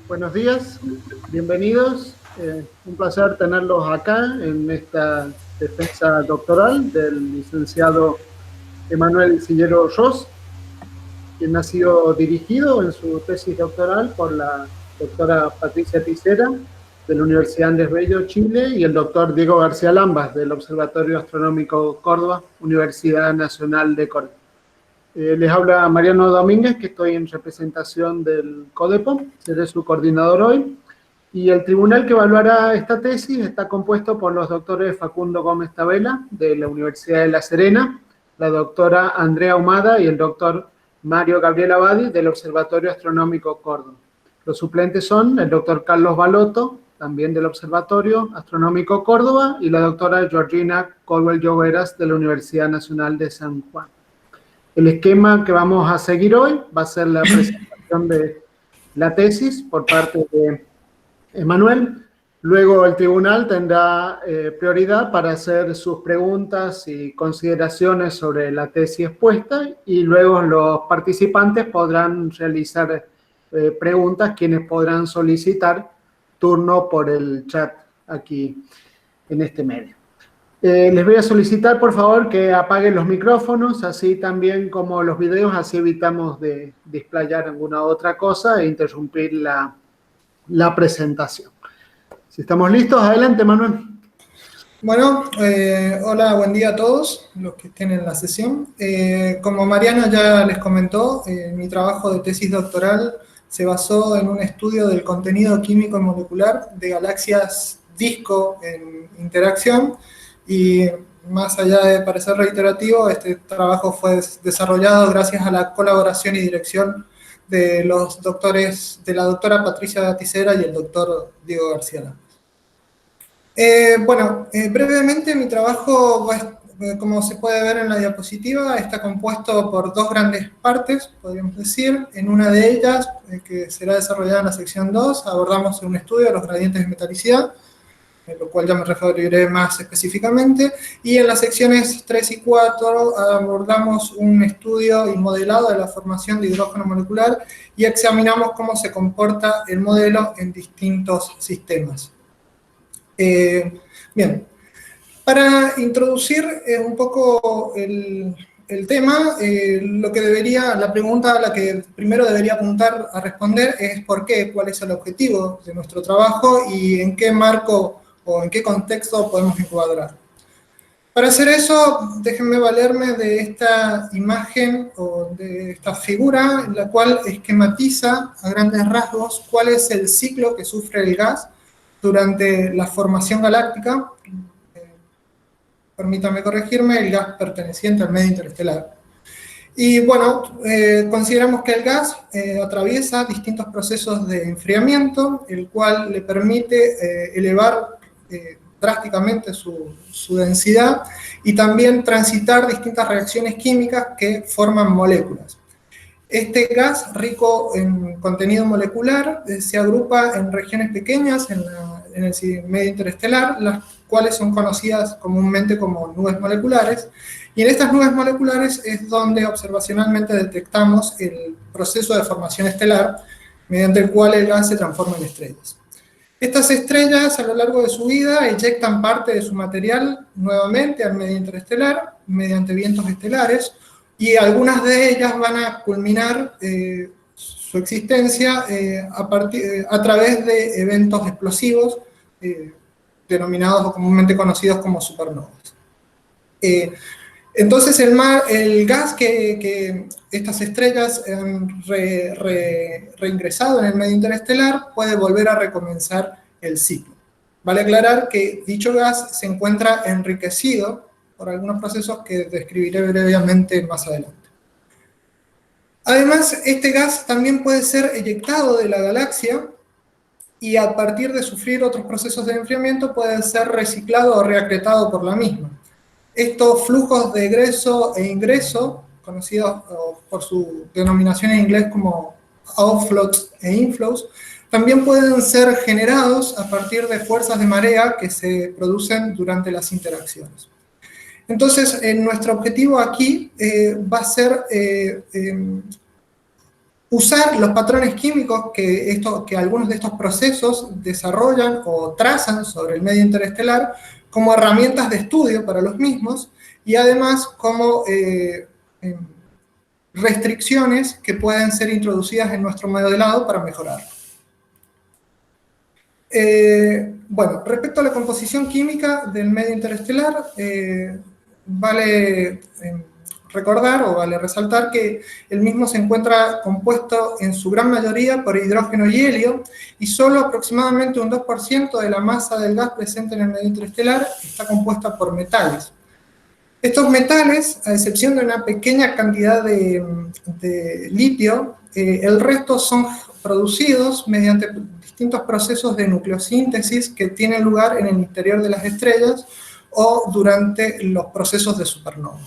Buenos días, bienvenidos. Un placer tenerlos acá en esta defensa doctoral del licenciado Emanuel Sillero Ros, quien ha sido dirigido en su tesis doctoral por la doctora Patricia Ticera de la Universidad Andrés Bello, Chile, y el doctor Diego García Lambas del Observatorio Astronómico Córdoba, Universidad Nacional de Córdoba. Les habla Mariano Domínguez, que estoy en representación del CODEPO, seré su coordinador hoy, y el tribunal que evaluará esta tesis está compuesto por los doctores Facundo Gómez Tabela, de la Universidad de La Serena, la doctora Andrea Ahumada y el doctor Mario Gabriel Abadi, del Observatorio Astronómico Córdoba. Los suplentes son el doctor Carlos Balotto, también del Observatorio Astronómico Córdoba, y la doctora Georgina Colwell Lloveras, de la Universidad Nacional de San Juan. El esquema que vamos a seguir hoy va a ser la presentación de la tesis por parte de Emanuel. Luego el tribunal tendrá prioridad para hacer sus preguntas y consideraciones sobre la tesis expuesta, y luego los participantes podrán realizar preguntas, quienes podrán solicitar turno por el chat aquí en este medio. Les voy a solicitar, por favor, que apaguen los micrófonos, así también como los videos, así evitamos de displayar alguna otra cosa e interrumpir la presentación. Si estamos listos, adelante, Manuel. Bueno, hola, buen día a todos los que estén en la sesión. Como Mariano ya les comentó, mi trabajo de tesis doctoral se basó en un estudio del contenido químico y molecular de galaxias disco en interacción. Y más allá de parecer reiterativo, este trabajo fue desarrollado gracias a la colaboración y dirección de los doctores, de la doctora Patricia Ticera y el doctor Diego García Lambas. Brevemente mi trabajo, como se puede ver en la diapositiva, está compuesto por dos grandes partes, podríamos decir. En una de ellas, que será desarrollada en la sección 2, abordamos un estudio de los gradientes de metalicidad, lo cual ya me referiré más específicamente, y en las secciones 3 y 4 abordamos un estudio y modelado de la formación de hidrógeno molecular y examinamos cómo se comporta el modelo en distintos sistemas. Bien, para introducir un poco el tema, la pregunta a la que primero debería apuntar a responder es ¿por qué? ¿Cuál es el objetivo de nuestro trabajo y en qué marco o en qué contexto podemos encuadrar? Para hacer eso, déjenme valerme de esta imagen o de esta figura, en la cual esquematiza a grandes rasgos cuál es el ciclo que sufre el gas durante la formación galáctica. Permítame corregirme, el gas perteneciente al medio interestelar. Y bueno, consideramos que el gas atraviesa distintos procesos de enfriamiento, el cual le permite elevar drásticamente su densidad y también transitar distintas reacciones químicas que forman moléculas. Este gas rico en contenido molecular se agrupa en regiones pequeñas en el medio interestelar, las cuales son conocidas comúnmente como nubes moleculares, y en estas nubes moleculares es donde observacionalmente detectamos el proceso de formación estelar, mediante el cual el gas se transforma en estrellas. Estas estrellas, a lo largo de su vida, eyectan parte de su material nuevamente al medio interestelar, mediante vientos estelares, y algunas de ellas van a culminar su existencia a través de eventos explosivos, denominados o comúnmente conocidos como supernovas. Entonces el gas que estas estrellas han reingresado en el medio interestelar puede volver a recomenzar el ciclo. Vale aclarar que dicho gas se encuentra enriquecido por algunos procesos que describiré brevemente más adelante. Además, este gas también puede ser eyectado de la galaxia y a partir de sufrir otros procesos de enfriamiento puede ser reciclado o reacretado por la misma. Estos flujos de egreso e ingreso, conocidos por su denominación en inglés como outflows e inflows, también pueden ser generados a partir de fuerzas de marea que se producen durante las interacciones. Entonces, nuestro objetivo aquí va a ser usar los patrones químicos que algunos de estos procesos desarrollan o trazan sobre el medio interestelar como herramientas de estudio para los mismos y además como restricciones que pueden ser introducidas en nuestro modelado para mejorar. Bueno, respecto a la composición química del medio interestelar, vale recordar o vale resaltar que el mismo se encuentra compuesto en su gran mayoría por hidrógeno y helio, y solo aproximadamente un 2% de la masa del gas presente en el medio interestelar está compuesta por metales. Estos metales, a excepción de una pequeña cantidad de litio, el resto son producidos mediante distintos procesos de nucleosíntesis que tienen lugar en el interior de las estrellas o durante los procesos de supernova.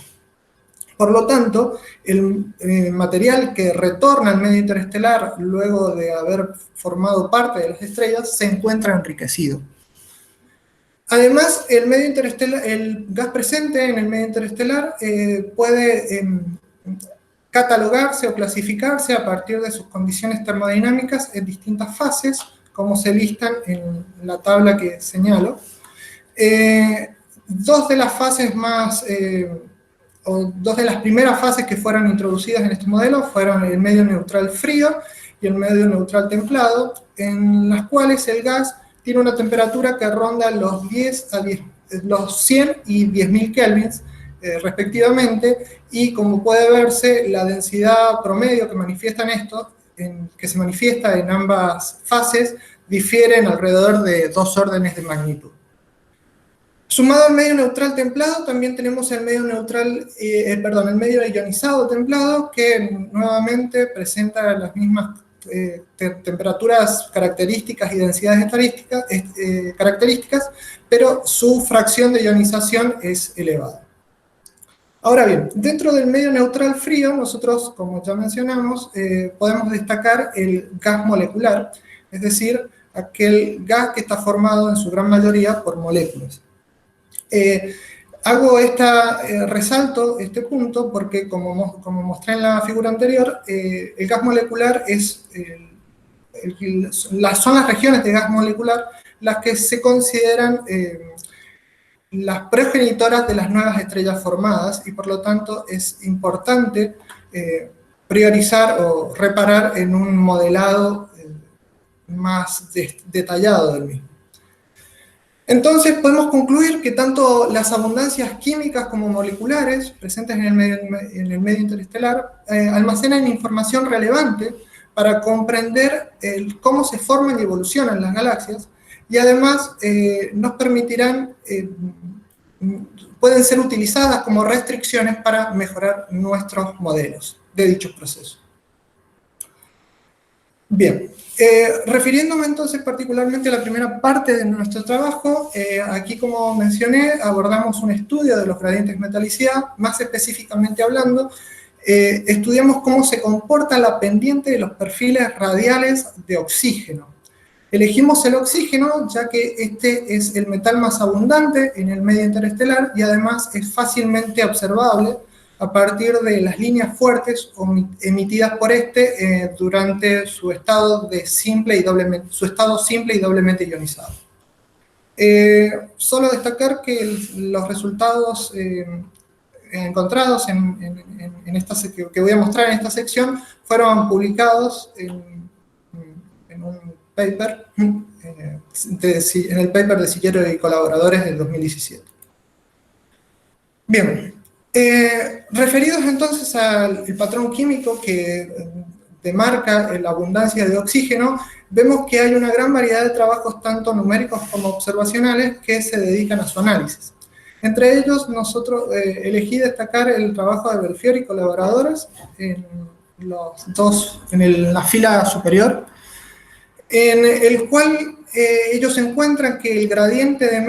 Por lo tanto, el material que retorna al medio interestelar luego de haber formado parte de las estrellas se encuentra enriquecido. Además, el gas presente en el medio interestelar puede catalogarse o clasificarse a partir de sus condiciones termodinámicas en distintas fases, como se listan en la tabla que señalo. Dos de las primeras fases que fueron introducidas en este modelo fueron el medio neutral frío y el medio neutral templado, en las cuales el gas tiene una temperatura que ronda los 100 y 10.000 kelvins, respectivamente, y como puede verse, la densidad promedio que manifiestan esto, que se manifiesta en ambas fases, difieren alrededor de 2 órdenes de magnitud. Sumado al medio neutral templado, también tenemos el medio el medio ionizado templado, que nuevamente presenta las mismas temperaturas características y densidades características, pero su fracción de ionización es elevada. Ahora bien, dentro del medio neutral frío, nosotros, como ya mencionamos, podemos destacar el gas molecular, es decir, aquel gas que está formado en su gran mayoría por moléculas. Resalto este punto porque, como mostré en la figura anterior, el gas molecular son las regiones de gas molecular las que se consideran las progenitoras de las nuevas estrellas formadas, y por lo tanto es importante priorizar o reparar en un modelado más detallado del mismo. Entonces podemos concluir que tanto las abundancias químicas como moleculares presentes en el medio interestelar almacenan información relevante para comprender cómo se forman y evolucionan las galaxias, y además nos permitirán, pueden ser utilizadas como restricciones para mejorar nuestros modelos de dichos procesos. Bien. Refiriéndome entonces particularmente a la primera parte de nuestro trabajo, aquí, como mencioné, abordamos un estudio de los gradientes de metalicidad. Más específicamente hablando, estudiamos cómo se comporta la pendiente de los perfiles radiales de oxígeno. Elegimos el oxígeno ya que este es el metal más abundante en el medio interestelar y además es fácilmente observable a partir de las líneas fuertes emitidas por este durante su estado simple y doblemente ionizado. Solo destacar que los resultados encontrados que voy a mostrar en esta sección fueron publicados en un paper, en el paper de Sillero y colaboradores del 2017. Bien. Referidos entonces al patrón químico que demarca la abundancia de oxígeno, vemos que hay una gran variedad de trabajos, tanto numéricos como observacionales, que se dedican a su análisis. Entre ellos, elegí destacar el trabajo de Belfiore y colaboradores en la fila superior, en el cual ellos encuentran que el gradiente de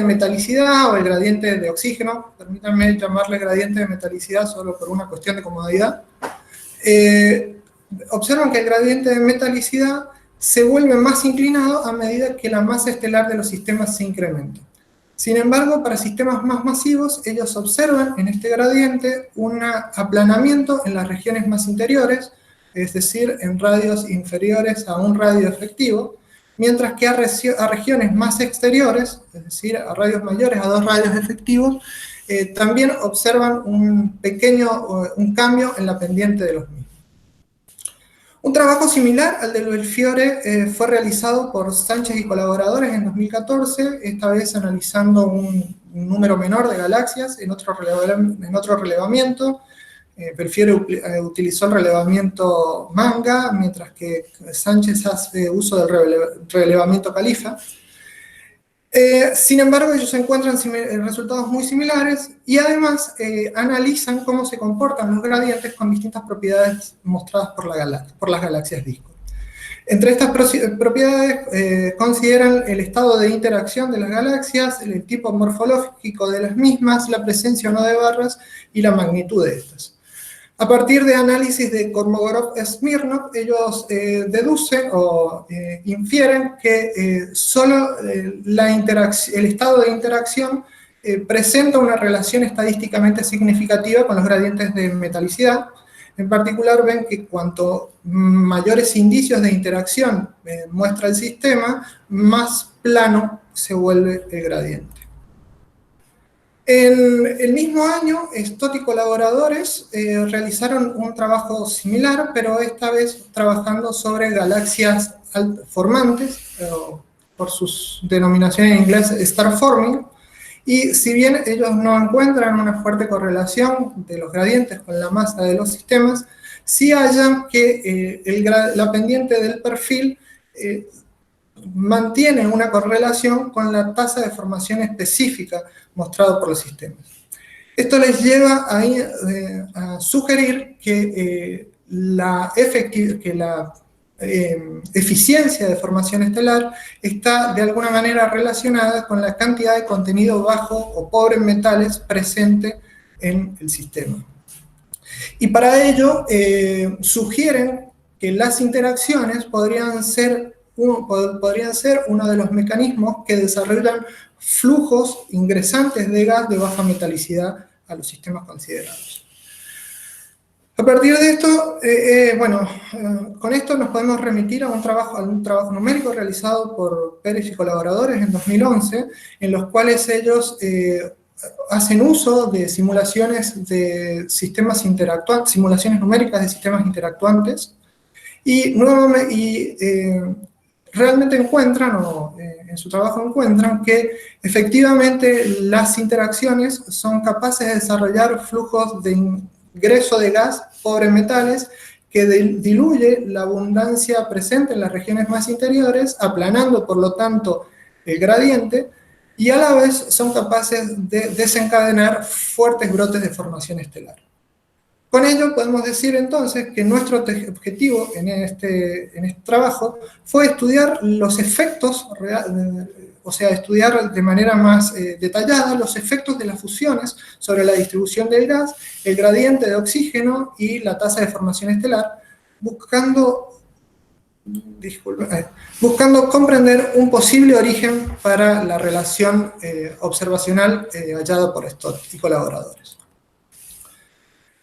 metalicidad o el gradiente de oxígeno, permítanme llamarle gradiente de metalicidad solo por una cuestión de comodidad, observan que el gradiente de metalicidad se vuelve más inclinado a medida que la masa estelar de los sistemas se incrementa. Sin embargo, para sistemas más masivos, ellos observan en este gradiente un aplanamiento en las regiones más interiores, es decir, en radios inferiores a un radio efectivo, mientras que a regiones más exteriores, es decir, a radios mayores a 2 radios efectivos, también observan un cambio en la pendiente de los mismos. Un trabajo similar al de Belfiore fue realizado por Sánchez y colaboradores en 2014, esta vez analizando un número menor de galaxias en otro relevamiento. Belfiore utilizó el relevamiento Manga, mientras que Sánchez hace uso del relevamiento Califa. Sin embargo, ellos encuentran resultados muy similares y además analizan cómo se comportan los gradientes con distintas propiedades mostradas por las galaxias disco. Entre estas propiedades consideran el estado de interacción de las galaxias, el tipo morfológico de las mismas, la presencia o no de barras y la magnitud de estas. A partir de análisis de Kolmogorov-Smirnov, ellos deducen o infieren que solo el estado de interacción presenta una relación estadísticamente significativa con los gradientes de metalicidad. En particular, ven que cuanto mayores indicios de interacción muestra el sistema, más plano se vuelve el gradiente. En el mismo año, Stott y colaboradores realizaron un trabajo similar, pero esta vez trabajando sobre galaxias formantes, por sus denominaciones en inglés star forming, y si bien ellos no encuentran una fuerte correlación de los gradientes con la masa de los sistemas, sí hallan que la pendiente del perfil mantiene una correlación con la tasa de formación específica mostrado por los sistemas. Esto les lleva a sugerir que la eficiencia de formación estelar está de alguna manera relacionada con la cantidad de contenido bajo o pobre en metales presente en el sistema. Y para ello sugieren que las interacciones podrían ser uno de los mecanismos que desarrollan flujos ingresantes de gas de baja metalicidad a los sistemas considerados. A partir de esto, con esto nos podemos remitir a un trabajo numérico realizado por Pérez y colaboradores en 2011, en los cuales ellos hacen uso de simulaciones de sistemas interactuantes, simulaciones numéricas de sistemas interactuantes, y realmente encuentran, en su trabajo encuentran, que efectivamente las interacciones son capaces de desarrollar flujos de ingreso de gas pobre en metales que diluye la abundancia presente en las regiones más interiores, aplanando por lo tanto el gradiente, y a la vez son capaces de desencadenar fuertes brotes de formación estelar. Con ello podemos decir entonces que nuestro objetivo en este trabajo fue estudiar los efectos, estudiar de manera más detallada los efectos de las fusiones sobre la distribución del gas, el gradiente de oxígeno y la tasa de formación estelar, buscando comprender un posible origen para la relación observacional hallada por Stott y colaboradores.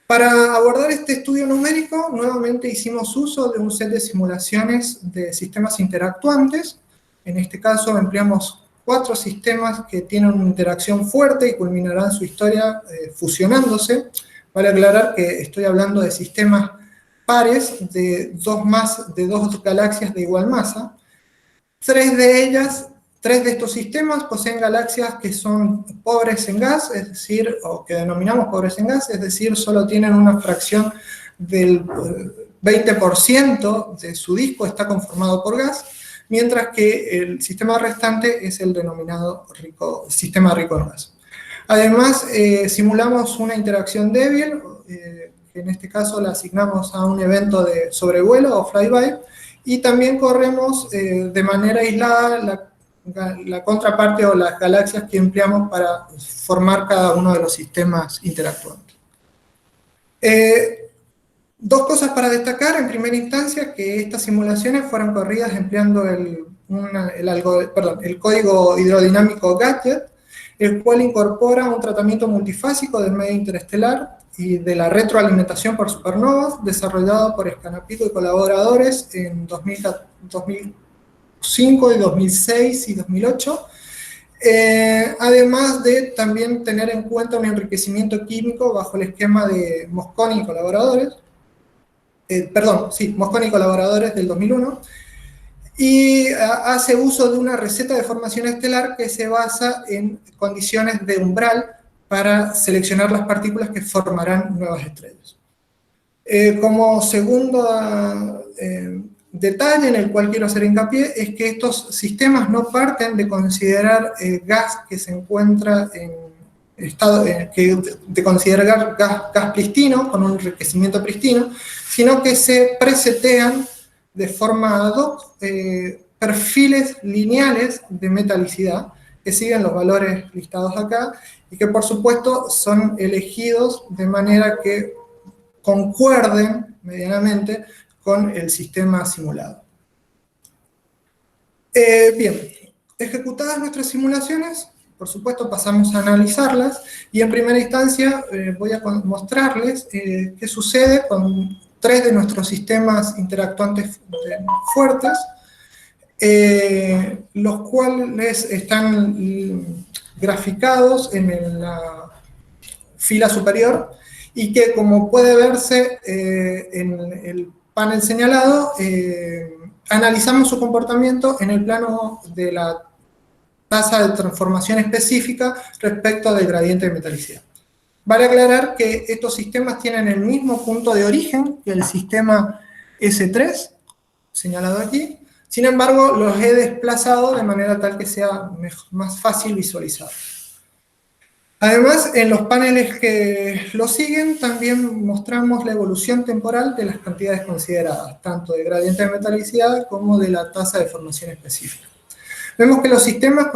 Para abordar este estudio numérico, nuevamente hicimos uso de un set de simulaciones de sistemas interactuantes. En este caso empleamos 4 sistemas que tienen una interacción fuerte y culminarán su historia fusionándose. Vale aclarar que estoy hablando de sistemas pares de dos galaxias de igual masa. 3 de estos sistemas poseen galaxias que son pobres en gas, es decir, o que denominamos pobres en gas, es decir, solo tienen una fracción del 20% de su disco está conformado por gas, mientras que el sistema restante es el denominado sistema rico en gas. Además, simulamos una interacción débil, que en este caso la asignamos a un evento de sobrevuelo o flyby, y también corremos de manera aislada la contraparte o las galaxias que empleamos para formar cada uno de los sistemas interactuantes. 2 cosas para destacar. En primera instancia, que estas simulaciones fueron corridas empleando el código hidrodinámico Gadget, el cual incorpora un tratamiento multifásico del medio interestelar y de la retroalimentación por supernovas, desarrollado por Scanapico y colaboradores en 2005, y 2006 y 2008, además de también tener en cuenta un enriquecimiento químico bajo el esquema de Mosconi y colaboradores, Mosconi y colaboradores del 2001, y hace uso de una receta de formación estelar que se basa en condiciones de umbral para seleccionar las partículas que formarán nuevas estrellas. Como segundo detalle en el cual quiero hacer hincapié es que estos sistemas no parten de considerar gas que se encuentra en estado, de considerar gas pristino, con un enriquecimiento pristino, sino que se presetean de forma ad hoc perfiles lineales de metalicidad que siguen los valores listados acá y que por supuesto son elegidos de manera que concuerden medianamente con el sistema simulado. Bien, ejecutadas nuestras simulaciones, por supuesto pasamos a analizarlas y en primera instancia voy a mostrarles qué sucede con 3 de nuestros sistemas interactuantes fuertes, los cuales están graficados en la fila superior y que, como puede verse en el panel señalado, analizamos su comportamiento en el plano de la tasa de transformación específica respecto del gradiente de metalicidad. Vale aclarar que estos sistemas tienen el mismo punto de origen que el sistema S3, señalado aquí. Sin embargo, los he desplazado de manera tal que sea más fácil visualizar. Además, en los paneles que lo siguen, también mostramos la evolución temporal de las cantidades consideradas, tanto de gradiente de metalicidad como de la tasa de formación específica. Vemos que los sistemas,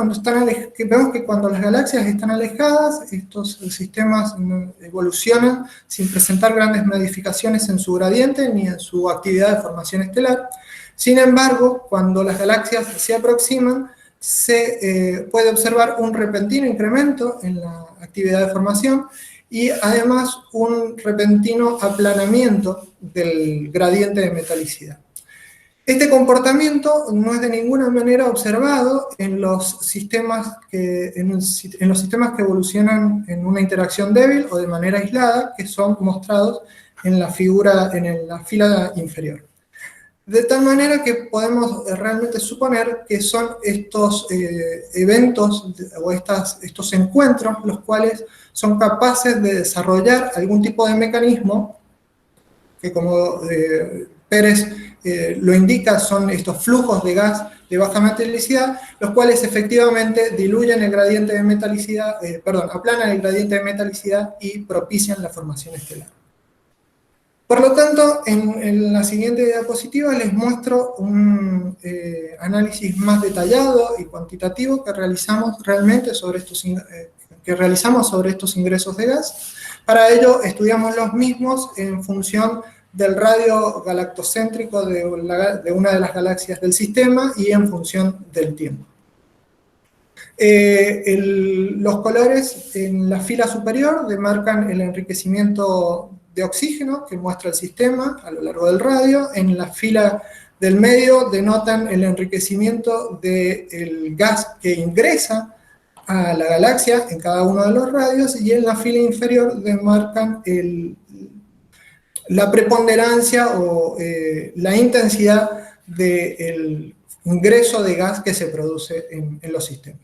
cuando las galaxias están alejadas, estos sistemas evolucionan sin presentar grandes modificaciones en su gradiente ni en su actividad de formación estelar. Sin embargo, cuando las galaxias se aproximan, se puede observar un repentino incremento en la actividad de formación y además un repentino aplanamiento del gradiente de metalicidad. Este comportamiento no es de ninguna manera observado en los sistemas que evolucionan en una interacción débil o de manera aislada, que son mostrados en la fila inferior. De tal manera que podemos realmente suponer que son estos eventos o estos encuentros los cuales son capaces de desarrollar algún tipo de mecanismo que, como Pérez lo indica, son estos flujos de gas de baja metalicidad, los cuales efectivamente diluyen el gradiente de metalicidad, aplanan el gradiente de metalicidad y propician la formación estelar. Por lo tanto, en la siguiente diapositiva les muestro un análisis más detallado y cuantitativo que realizamos sobre estos ingresos de gas. Para ello, estudiamos los mismos en función del radio galactocéntrico de una de las galaxias del sistema y en función del tiempo. Los colores en la fila superior demarcan el enriquecimiento de oxígeno que muestra el sistema a lo largo del radio. En la fila del medio denotan el enriquecimiento del gas que ingresa a la galaxia en cada uno de los radios, y en la fila inferior demarcan la preponderancia o la intensidad del ingreso de gas que se produce en los sistemas.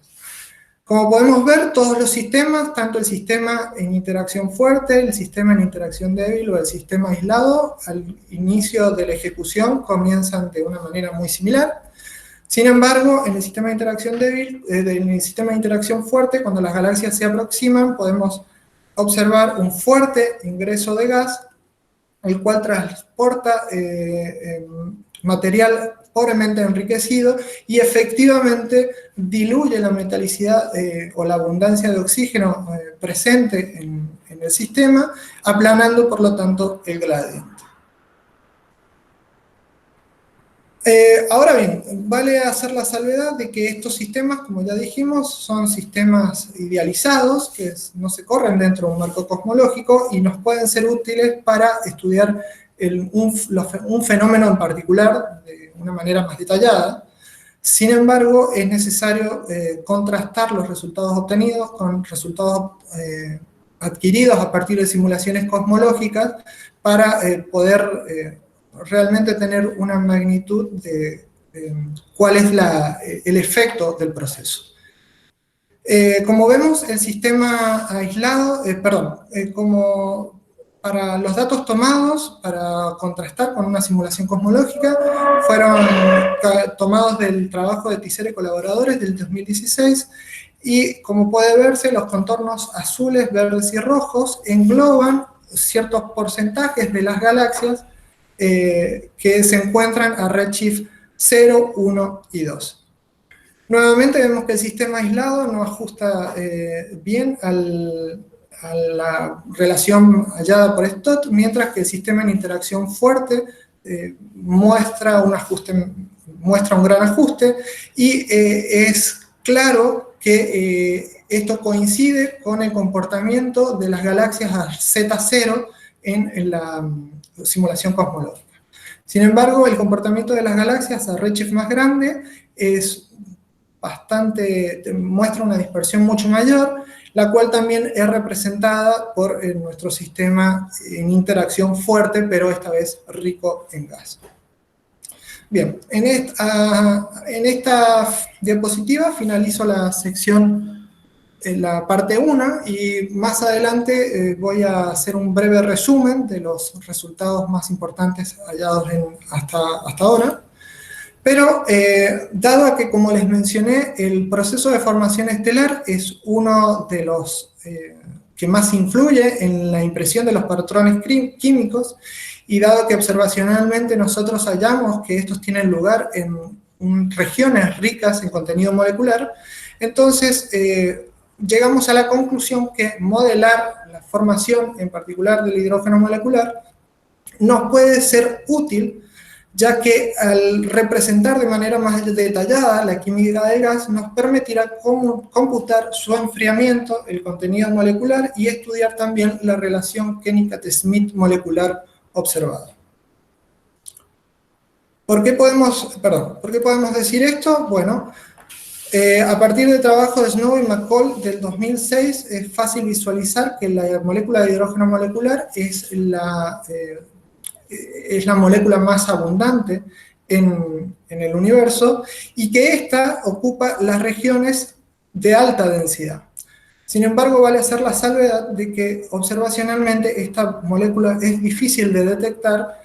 Como podemos ver, todos los sistemas, tanto el sistema en interacción fuerte, el sistema en interacción débil o el sistema aislado, al inicio de la ejecución comienzan de una manera muy similar. Sin embargo, en el sistema de interacción débil, en el sistema de interacción fuerte, cuando las galaxias se aproximan, podemos observar un fuerte ingreso de gas, el cual transporta material pobremente enriquecido y efectivamente diluye la metalicidad o la abundancia de oxígeno presente en el sistema, aplanando por lo tanto el gradiente. Ahora bien, vale hacer la salvedad de que estos sistemas, como ya dijimos, son sistemas idealizados, que no se corren dentro de un marco cosmológico y nos pueden ser útiles para estudiar un fenómeno en particular de una manera más detallada. Sin embargo, es necesario contrastar los resultados obtenidos con resultados adquiridos a partir de simulaciones cosmológicas para poder realmente tener una magnitud de cuál es el efecto del proceso. Como vemos, el sistema aislado, como para los datos tomados para contrastar con una simulación cosmológica, fueron tomados del trabajo de Tisser y colaboradores del 2016, y como puede verse, los contornos azules, verdes y rojos engloban ciertos porcentajes de las galaxias que se encuentran a redshift 0, 1 y 2. Nuevamente vemos que el sistema aislado no ajusta bien a la relación hallada por Stott, mientras que el sistema en interacción fuerte muestra un gran ajuste, y es claro que esto coincide con el comportamiento de las galaxias a Z0 en la simulación cosmológica. Sin embargo, el comportamiento de las galaxias a redshift más grande muestra una dispersión mucho mayor, la cual también es representada por nuestro sistema en interacción fuerte, pero esta vez rico en gas. Bien, en esta diapositiva finalizo la sección, la parte 1, y más adelante voy a hacer un breve resumen de los resultados más importantes hallados hasta ahora. Pero, dado que, como les mencioné, el proceso de formación estelar es uno de los que más influye en la impresión de los patrones químicos, y dado que observacionalmente nosotros hallamos que estos tienen lugar en regiones ricas en contenido molecular, entonces llegamos a la conclusión que modelar la formación, en particular del hidrógeno molecular, nos puede ser útil, ya que al representar de manera más detallada la química del gas, nos permitirá computar su enfriamiento, el contenido molecular, y estudiar también la relación Kennicutt-Smith molecular observada. ¿Por qué podemos decir esto? Bueno, a partir del trabajo de Snow y McCall del 2006, es fácil visualizar que la molécula de hidrógeno molecular es la molécula más abundante en el universo, y que ésta ocupa las regiones de alta densidad. Sin embargo, vale hacer la salvedad de que observacionalmente esta molécula es difícil de detectar,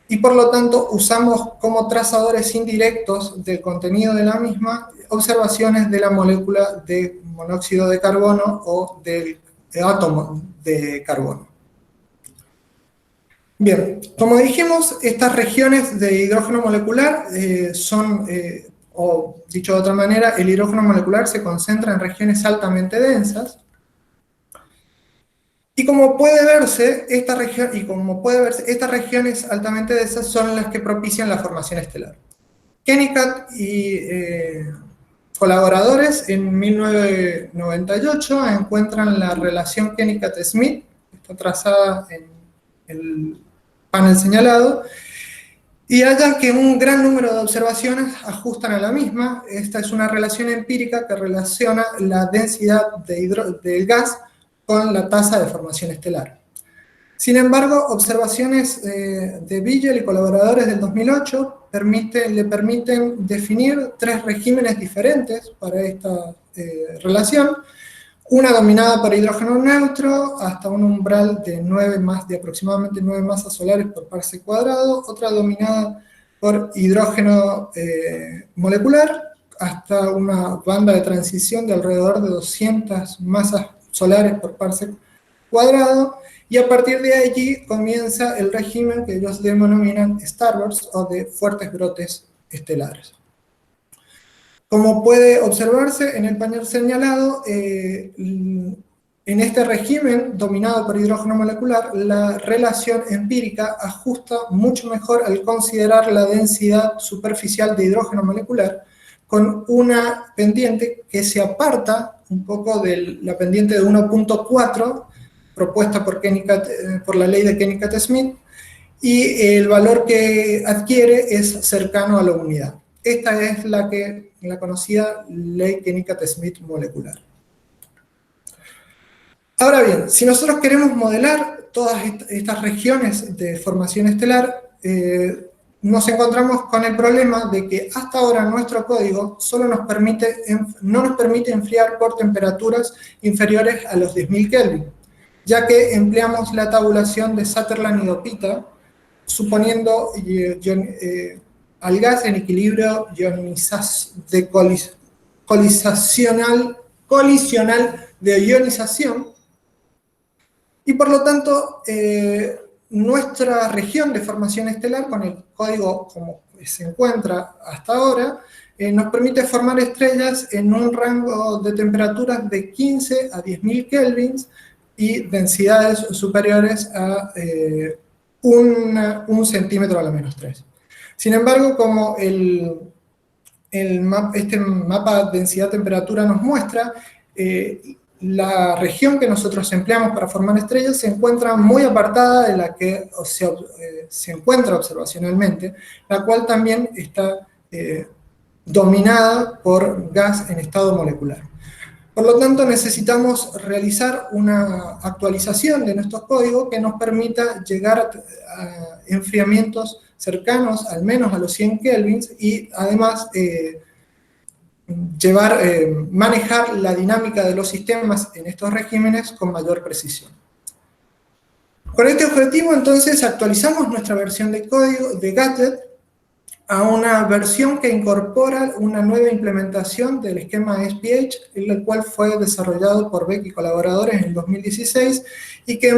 y por lo tanto usamos como trazadores indirectos del contenido de la misma observaciones de la molécula de monóxido de carbono o del átomo de carbono. Bien, como dijimos, estas regiones de hidrógeno molecular son, o dicho de otra manera, el hidrógeno molecular se concentra en regiones altamente densas, y como puede verse, estas regiones altamente densas son las que propician la formación estelar. Kennicutt y colaboradores en 1998 encuentran la relación Kennicutt-Smith, está trazada en el panel señalado, y hallan que un gran número de observaciones ajustan a la misma. Esta es una relación empírica que relaciona la densidad del gas con la tasa de formación estelar. Sin embargo, observaciones de Vigel y colaboradores del 2008 le permiten definir 3 regímenes diferentes para esta relación: una dominada por hidrógeno neutro hasta un umbral de aproximadamente 9 masas solares por parsec cuadrado, otra dominada por hidrógeno molecular hasta una banda de transición de alrededor de 200 masas solares por parsec cuadrado, y a partir de allí comienza el régimen que ellos denominan starburst, o de fuertes brotes estelares. Como puede observarse en el panel señalado, En este régimen, dominado por hidrógeno molecular, la relación empírica ajusta mucho mejor al considerar la densidad superficial de hidrógeno molecular con una pendiente que se aparta un poco de la pendiente de 1.4 propuesta por la ley de Kennicutt-Smith, y el valor que adquiere es cercano a la unidad. Esta es la conocida ley Kennicutt-Smith molecular. Ahora bien, si nosotros queremos modelar todas estas regiones de formación estelar, nos encontramos con el problema de que hasta ahora nuestro código solo no nos permite enfriar por temperaturas inferiores a los 10.000 Kelvin, ya que empleamos la tabulación de Sutherland y Opita, suponiendo al gas en equilibrio colisional de ionización, y por lo tanto nuestra región de formación estelar, con el código como se encuentra hasta ahora, nos permite formar estrellas en un rango de temperaturas de 15 a 10.000 kelvins y densidades superiores a 1 centímetro a la menos 3. Sin embargo, como este mapa de densidad-temperatura nos muestra, la región que nosotros empleamos para formar estrellas se encuentra muy apartada de la que se encuentra observacionalmente, la cual también está dominada por gas en estado molecular. Por lo tanto, necesitamos realizar una actualización de nuestro código que nos permita llegar a enfriamientos cercanos al menos a los 100 kelvins y además manejar la dinámica de los sistemas en estos regímenes con mayor precisión. Con este objetivo, entonces, actualizamos nuestra versión de código de Gadget a una versión que incorpora una nueva implementación del esquema SPH, el cual fue desarrollado por Beck y colaboradores en 2016, y que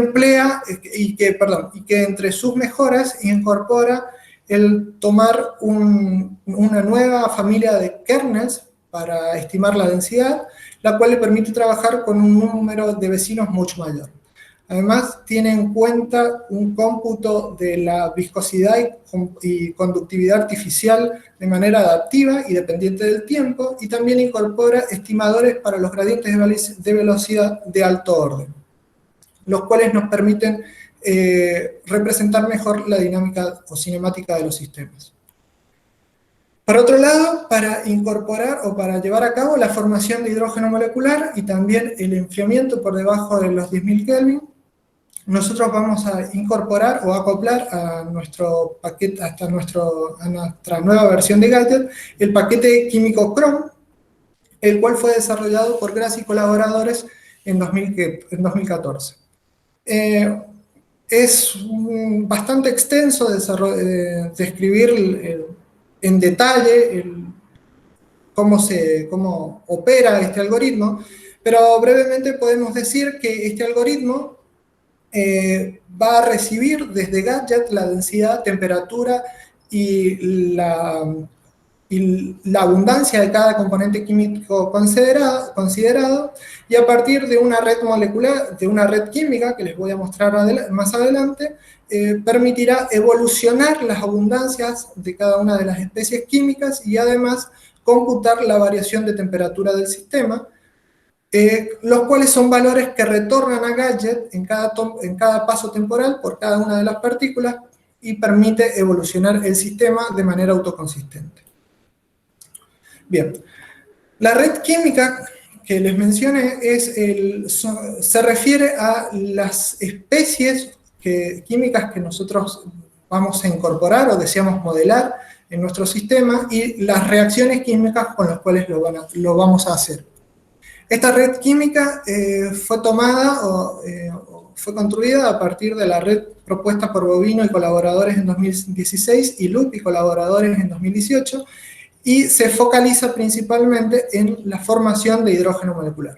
entre sus mejoras incorpora el tomar una nueva familia de kernels para estimar la densidad, la cual le permite trabajar con un número de vecinos mucho mayor. Además, tiene en cuenta un cómputo de la viscosidad y conductividad artificial de manera adaptiva y dependiente del tiempo, y también incorpora estimadores para los gradientes de velocidad de alto orden, los cuales nos permiten representar mejor la dinámica o cinemática de los sistemas. Por otro lado, para incorporar o para llevar a cabo la formación de hidrógeno molecular y también el enfriamiento por debajo de los 10.000 Kelvin, nosotros vamos a incorporar o acoplar a nuestro paquete, a nuestra nueva versión de Gadget, el paquete químico Chrome, el cual fue desarrollado por Grass y colaboradores en 2014. Es bastante extenso describir en detalle cómo opera este algoritmo, pero brevemente podemos decir que este algoritmo va a recibir desde Gadget la densidad, temperatura y la abundancia de cada componente químico considerado, y a partir de una red molecular, de una red química, que les voy a mostrar más adelante, permitirá evolucionar las abundancias de cada una de las especies químicas y además computar la variación de temperatura del sistema, los cuales son valores que retornan a Gadget en cada paso temporal por cada una de las partículas y permite evolucionar el sistema de manera autoconsistente. Bien, la red química que les mencioné se refiere a las especies químicas que nosotros vamos a incorporar o deseamos modelar en nuestro sistema y las reacciones químicas con las cuales lo vamos a hacer. Esta red química fue tomada o fue construida a partir de la red propuesta por Bovino y colaboradores en 2016 y Loop y colaboradores en 2018, y se focaliza principalmente en la formación de hidrógeno molecular.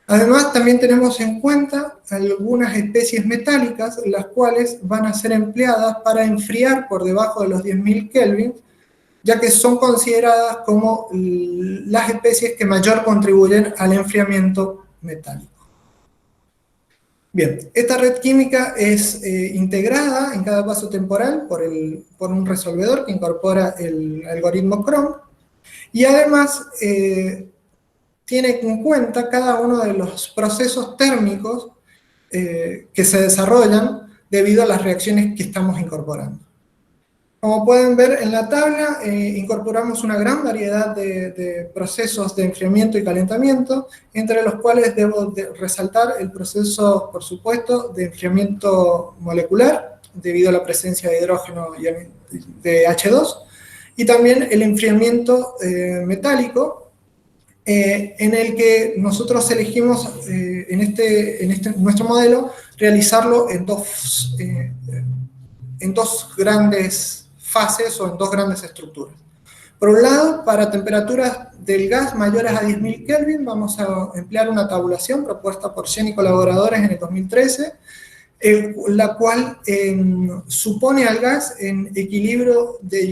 Además, también tenemos en cuenta algunas especies metálicas, las cuales van a ser empleadas para enfriar por debajo de los 10.000 Kelvin, ya que son consideradas como las especies que mayor contribuyen al enfriamiento metálico. Bien, esta red química es integrada en cada paso temporal por un resolvedor que incorpora el algoritmo Chrome, y además tiene en cuenta cada uno de los procesos térmicos que se desarrollan debido a las reacciones que estamos incorporando. Como pueden ver en la tabla, incorporamos una gran variedad de procesos de enfriamiento y calentamiento, entre los cuales debo resaltar el proceso, por supuesto, de enfriamiento molecular, debido a la presencia de hidrógeno y de H2, y también el enfriamiento metálico, en el que nosotros elegimos, en nuestro modelo, realizarlo en dos grandes fases o en dos grandes estructuras. Por un lado, para temperaturas del gas mayores a 10.000 Kelvin, vamos a emplear una tabulación propuesta por Jen y colaboradores en el 2013, la cual supone al gas en equilibrio de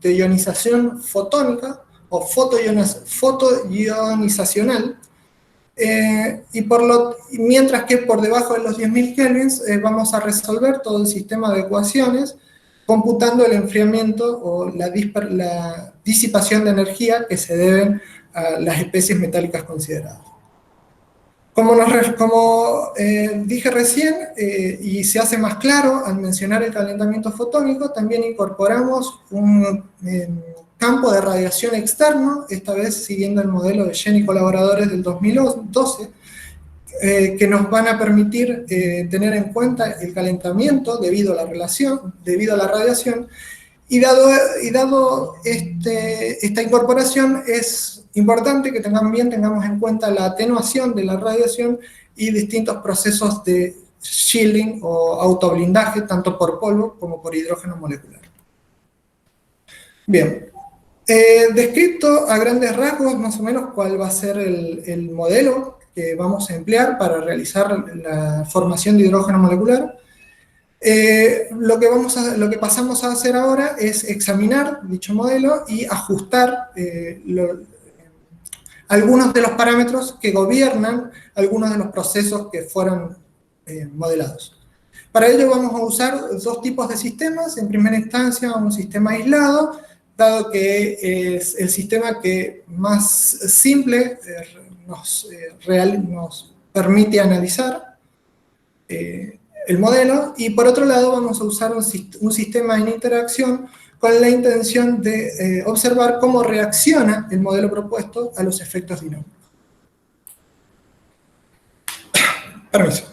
ionización fotónica o fotoionizacional, mientras que por debajo de los 10.000 kelvins vamos a resolver todo el sistema de ecuaciones computando el enfriamiento o la disipación de energía que se deben a las especies metálicas consideradas. Como dije recién, y se hace más claro al mencionar el calentamiento fotónico, también incorporamos un campo de radiación externo, esta vez siguiendo el modelo de Jen y colaboradores del 2012, que nos van a permitir tener en cuenta el calentamiento debido a la radiación, y dado esta incorporación es importante que tengamos en cuenta la atenuación de la radiación y distintos procesos de shielding o autoblindaje, tanto por polvo como por hidrógeno molecular. Bien, descrito a grandes rasgos más o menos cuál va a ser el modelo que vamos a emplear para realizar la formación de hidrógeno molecular. Lo que pasamos a hacer ahora es examinar dicho modelo y ajustar algunos de los parámetros que gobiernan algunos de los procesos que fueron modelados. Para ello vamos a usar dos tipos de sistemas. En primera instancia, un sistema aislado, dado que es el sistema que más simple nos permite analizar el modelo, y por otro lado vamos a usar un sistema en interacción con la intención de observar cómo reacciona el modelo propuesto a los efectos dinámicos. Permiso.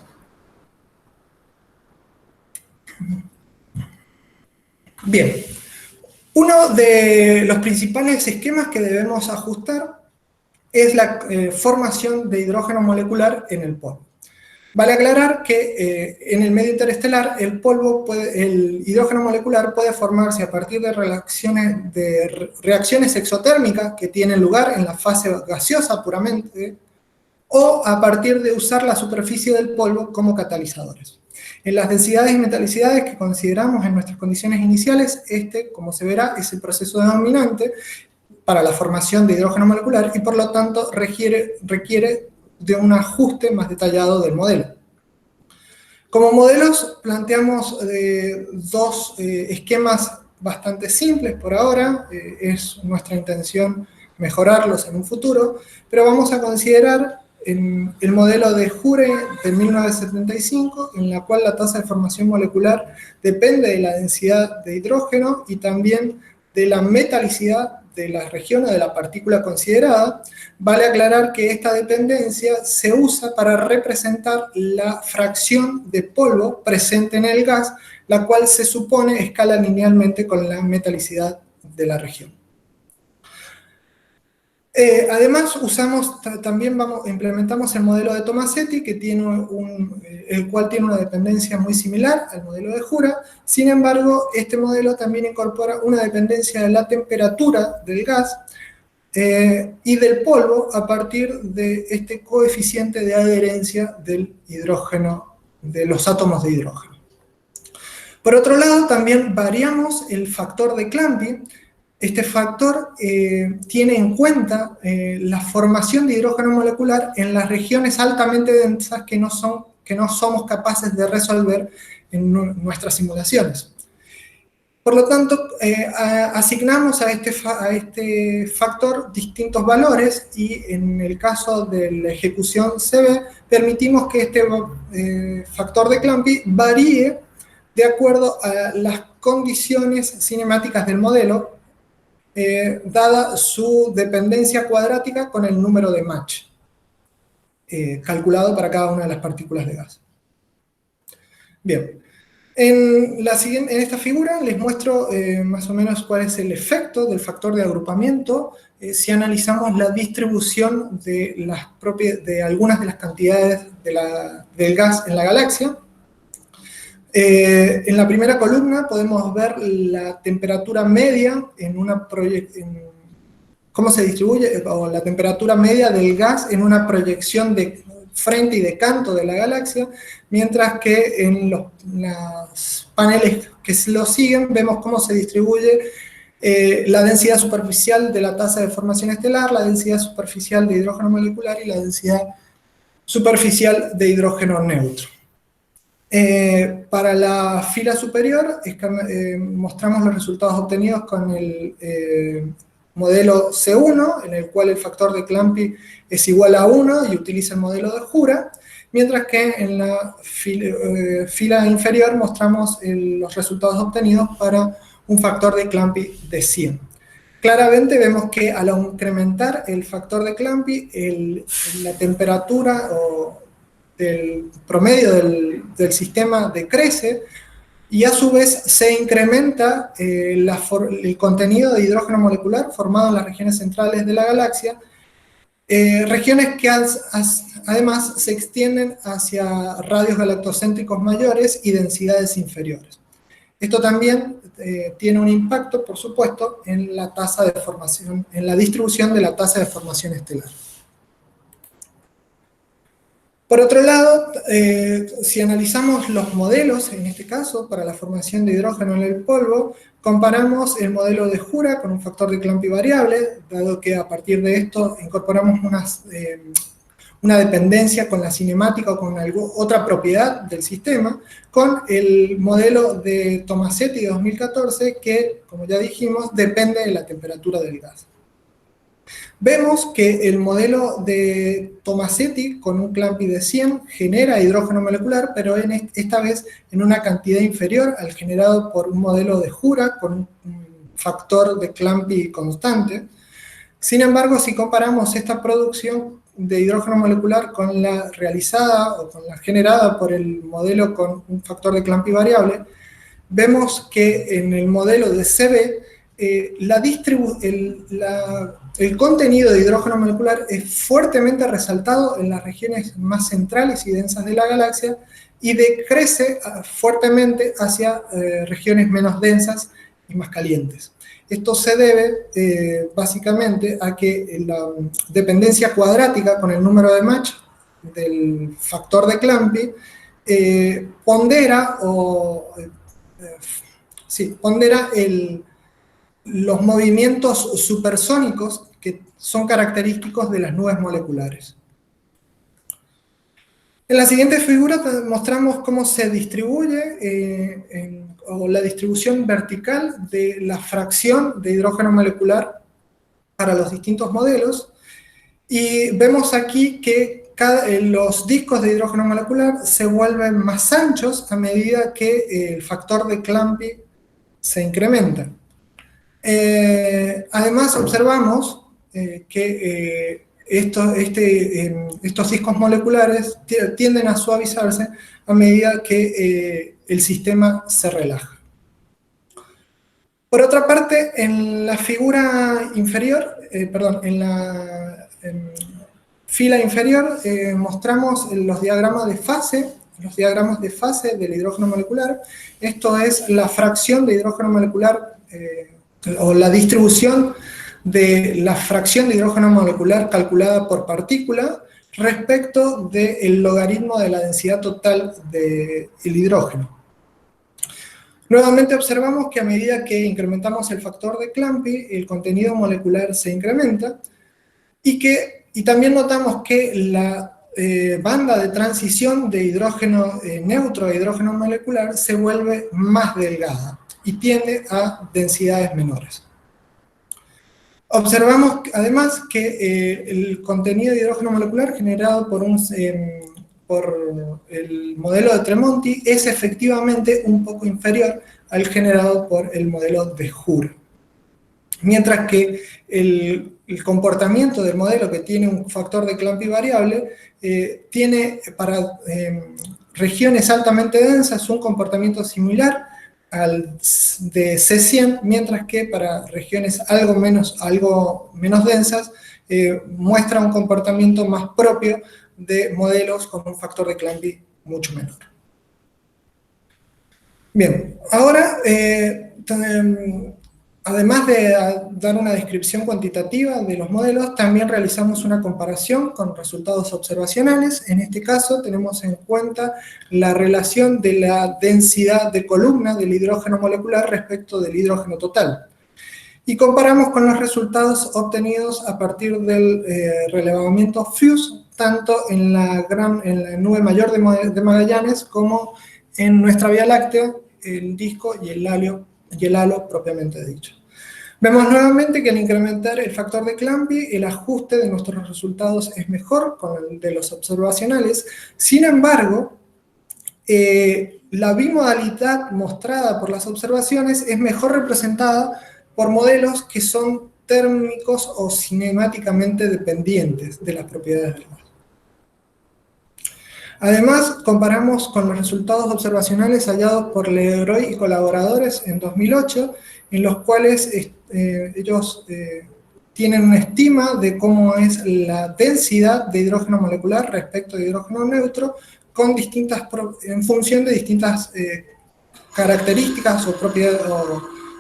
Bien, uno de los principales esquemas que debemos ajustar es la formación de hidrógeno molecular en el polvo. Vale aclarar que en el medio interestelar el hidrógeno molecular puede formarse a partir de reacciones exotérmicas que tienen lugar en la fase gaseosa puramente, o a partir de usar la superficie del polvo como catalizadores. En las densidades y metalicidades que consideramos en nuestras condiciones iniciales, como se verá, es el proceso dominante para la formación de hidrógeno molecular y por lo tanto requiere de un ajuste más detallado del modelo. Como modelos planteamos dos esquemas bastante simples por ahora, es nuestra intención mejorarlos en un futuro, pero vamos a considerar el modelo de Hure de 1975, en la cual la tasa de formación molecular depende de la densidad de hidrógeno y también de la metalicidad de la región o de la partícula considerada. Vale aclarar que esta dependencia se usa para representar la fracción de polvo presente en el gas, la cual se supone escala linealmente con la metalicidad de la región. Además, implementamos el modelo de Tomasetti, que el cual tiene una dependencia muy similar al modelo de Jura. Sin embargo, este modelo también incorpora una dependencia de la temperatura del gas y del polvo a partir de este coeficiente de adherencia del hidrógeno, de los átomos de hidrógeno. Por otro lado, también variamos el factor de Clampy. Este factor tiene en cuenta la formación de hidrógeno molecular en las regiones altamente densas que que no somos capaces de resolver en nuestras simulaciones. Por lo tanto, asignamos a este factor distintos valores y en el caso de la ejecución CB, permitimos que este factor de Clampy varíe de acuerdo a las condiciones cinemáticas del modelo, dada su dependencia cuadrática con el número de Mach, calculado para cada una de las partículas de gas. Bien. En esta figura les muestro más o menos cuál es el efecto del factor de agrupamiento si analizamos la distribución de algunas de las cantidades del gas en la galaxia. En la primera columna podemos ver la temperatura media cómo se distribuye, o la temperatura media del gas en una proyección de frente y de canto de la galaxia, mientras que en los paneles que lo siguen vemos cómo se distribuye la densidad superficial de la tasa de formación estelar, la densidad superficial de hidrógeno molecular y la densidad superficial de hidrógeno neutro. Para la fila superior mostramos los resultados obtenidos con el modelo C1, en el cual el factor de Clampy es igual a 1 y utiliza el modelo de Jura, mientras que en la fila inferior mostramos los resultados obtenidos para un factor de Clampy de 100. Claramente vemos que al incrementar el factor de Clampy, la temperatura del promedio del sistema decrece, y a su vez se incrementa el contenido de hidrógeno molecular formado en las regiones centrales de la galaxia, regiones que además se extienden hacia radios galactocéntricos mayores y densidades inferiores. Esto también tiene un impacto, por supuesto, en la tasa de formación, en la distribución de la tasa de formación estelar. Por otro lado, si analizamos los modelos, en este caso, para la formación de hidrógeno en el polvo, comparamos el modelo de Jura con un factor de Clampy variable, dado que a partir de esto incorporamos una dependencia con la cinemática o con otra propiedad del sistema, con el modelo de Tomasetti de 2014, que, como ya dijimos, depende de la temperatura del gas. Vemos que el modelo de Tomasetti con un Clampy de 100 genera hidrógeno molecular, pero esta vez en una cantidad inferior al generado por un modelo de Jura con un factor de Clampy constante. Sin embargo, si comparamos esta producción de hidrógeno molecular con la realizada o con la generada por el modelo con un factor de Clampy variable, vemos que en el modelo de CB el contenido de hidrógeno molecular es fuertemente resaltado en las regiones más centrales y densas de la galaxia y decrece fuertemente hacia regiones menos densas y más calientes. Esto se debe básicamente a que la dependencia cuadrática con el número de Mach del factor de Clampy pondera los movimientos supersónicos que son característicos de las nubes moleculares. En la siguiente figura mostramos cómo se distribuye o la distribución vertical de la fracción de hidrógeno molecular para los distintos modelos, y vemos aquí que los discos de hidrógeno molecular se vuelven más anchos a medida que el factor de Clampy se incrementa. Además observamos que estos discos moleculares tienden a suavizarse a medida que el sistema se relaja. Por otra parte, en la figura inferior, en la fila inferior, mostramos los diagramas de fase del hidrógeno molecular. Esto es la fracción de hidrógeno molecular o la distribución de la fracción de hidrógeno molecular calculada por partícula respecto del logaritmo de la densidad total del hidrógeno. Nuevamente observamos que a medida que incrementamos el factor de Clampy, el contenido molecular se incrementa, y también notamos que la banda de transición de hidrógeno neutro a hidrógeno molecular se vuelve más delgada y tiende a densidades menores. Observamos además que el contenido de hidrógeno molecular generado por el modelo de Tremonti es efectivamente un poco inferior al generado por el modelo de Hur. Mientras que el comportamiento del modelo, que tiene un factor de Clampy variable, tiene para regiones altamente densas un comportamiento similar al de C100, mientras que para regiones algo menos densas muestra un comportamiento más propio de modelos con un factor de Clampy mucho menor. Bien, ahora, además de dar una descripción cuantitativa de los modelos, también realizamos una comparación con resultados observacionales. En este caso tenemos en cuenta la relación de la densidad de columna del hidrógeno molecular respecto del hidrógeno total. Y comparamos con los resultados obtenidos a partir del relevamiento FUSE, tanto en la nube mayor de Magallanes como en nuestra Vía Láctea, el disco y el halo propiamente dicho. Vemos nuevamente que al incrementar el factor de Clampy, el ajuste de nuestros resultados es mejor con el de los observacionales. Sin embargo, la bimodalidad mostrada por las observaciones es mejor representada por modelos que son térmicos o cinemáticamente dependientes de las propiedades del gas. Además, comparamos con los resultados observacionales hallados por Leroy y colaboradores en 2008, en los cuales ellos tienen una estima de cómo es la densidad de hidrógeno molecular respecto de hidrógeno neutro en función de distintas características o propiedades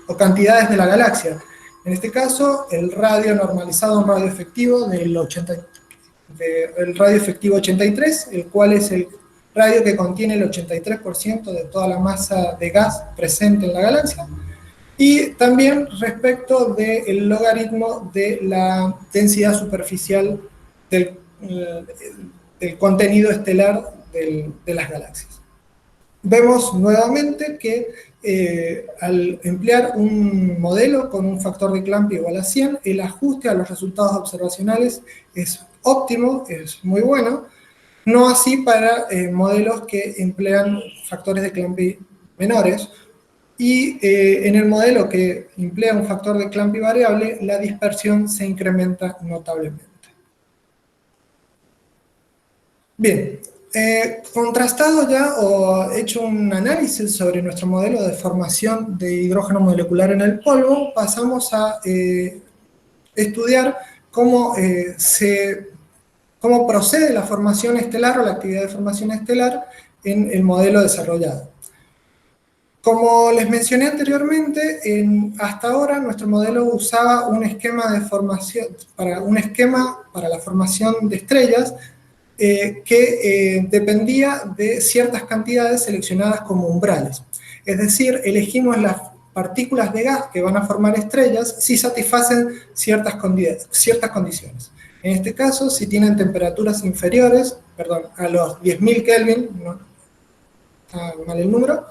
o cantidades de la galaxia. En este caso, el radio normalizado a un radio efectivo el radio efectivo 83, el cual es el radio que contiene el 83% de toda la masa de gas presente en la galaxia, y también respecto del logaritmo de la densidad superficial del contenido estelar de las galaxias. Vemos nuevamente que al emplear un modelo con un factor de Clampy igual a 100, el ajuste a los resultados observacionales es óptimo, es muy bueno, no así para modelos que emplean factores de Clampy menores, y en el modelo que emplea un factor de Clampy variable, la dispersión se incrementa notablemente. Bien, contrastado ya o hecho un análisis sobre nuestro modelo de formación de hidrógeno molecular en el polvo, pasamos a estudiar cómo procede la formación estelar o la actividad de formación estelar en el modelo desarrollado. Como les mencioné anteriormente, hasta ahora nuestro modelo usaba un esquema de formación, para la formación de estrellas que dependía de ciertas cantidades seleccionadas como umbrales. Es decir, elegimos las partículas de gas que van a formar estrellas si satisfacen ciertas condiciones. En este caso, si tienen temperaturas inferiores, a los 10.000 Kelvin, no está mal el número,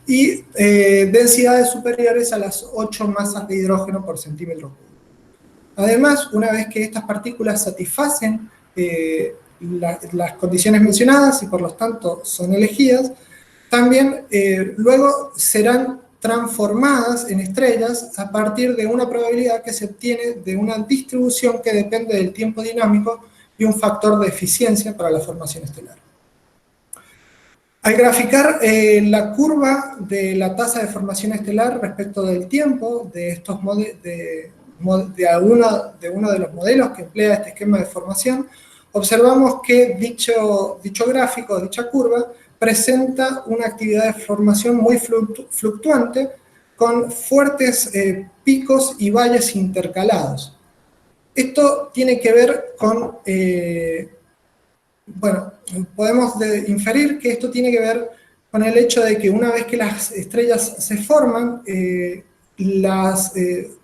y densidades superiores a las 8 masas de hidrógeno por centímetro cúbico. Además, una vez que estas partículas satisfacen las condiciones mencionadas y por lo tanto son elegidas, también luego serán transformadas en estrellas a partir de una probabilidad que se obtiene de una distribución que depende del tiempo dinámico y un factor de eficiencia para la formación estelar. Al graficar la curva de la tasa de formación estelar respecto del tiempo de uno de los modelos que emplea este esquema de formación, observamos que dicho gráfico, dicha curva, presenta una actividad de formación muy fluctuante con fuertes picos y valles intercalados. Esto tiene que ver con, podemos inferir que esto tiene que ver con el hecho de que una vez que las estrellas se forman, la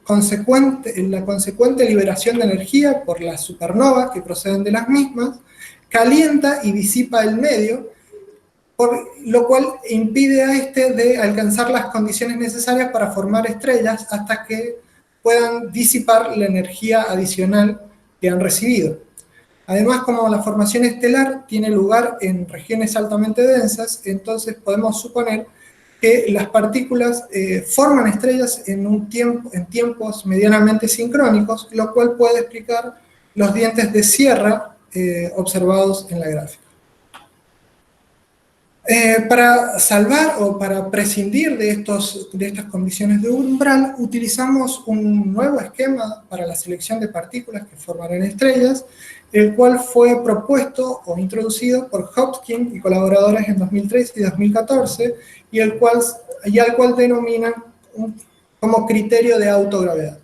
consecuente liberación de energía por las supernovas que proceden de las mismas, calienta y disipa el medio, por lo cual impide a este de alcanzar las condiciones necesarias para formar estrellas hasta que puedan disipar la energía adicional que han recibido. Además, como la formación estelar tiene lugar en regiones altamente densas, entonces podemos suponer que las partículas forman estrellas en tiempos medianamente sincrónicos, lo cual puede explicar los dientes de sierra observados en la gráfica. Para salvar o para prescindir de estas condiciones de umbral, utilizamos un nuevo esquema para la selección de partículas que formarán estrellas, el cual fue propuesto o introducido por Hopkins y colaboradores en 2013 y 2014, y al cual denominan como criterio de autogravedad.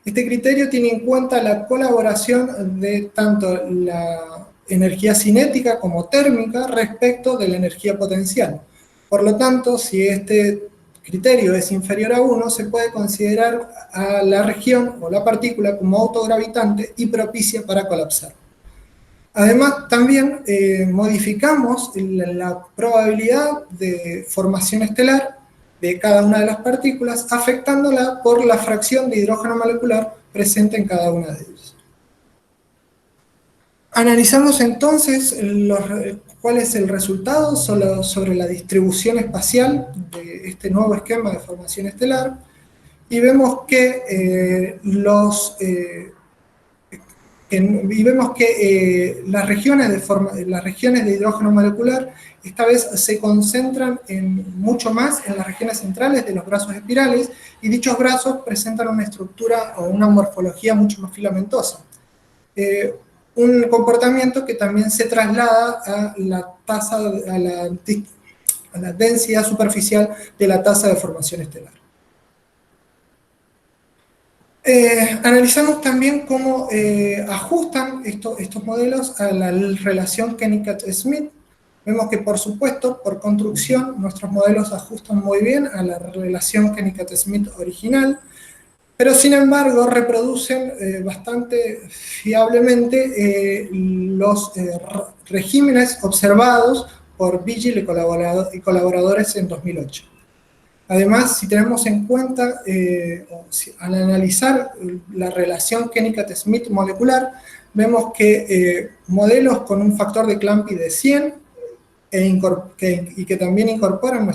Este criterio tiene en cuenta la colaboración de tanto la energía cinética como térmica respecto de la energía potencial. Por lo tanto, si este criterio es inferior a 1, se puede considerar a la región o la partícula como autogravitante y propicia para colapsar. Además, también modificamos la probabilidad de formación estelar de cada una de las partículas, afectándola por la fracción de hidrógeno molecular presente en cada una de ellas. Analizamos entonces cuál es el resultado sobre la distribución espacial de este nuevo esquema de formación estelar, y vemos que las regiones de hidrógeno molecular esta vez se concentran mucho más en las regiones centrales de los brazos espirales, y dichos brazos presentan una estructura o una morfología mucho más filamentosa. Un comportamiento que también se traslada a la densidad superficial de la tasa de formación estelar. Analizamos también cómo ajustan estos modelos a la relación Kennicutt-Smith. Vemos que, por supuesto, por construcción, nuestros modelos ajustan muy bien a la relación Kennicutt-Smith original, pero sin embargo reproducen bastante fiablemente los regímenes observados por Vigil y colaboradores en 2008. Además, si tenemos en cuenta, al analizar la relación Kennicutt-Smith molecular, vemos que modelos con un factor de Clampy de 100 y que también incorporan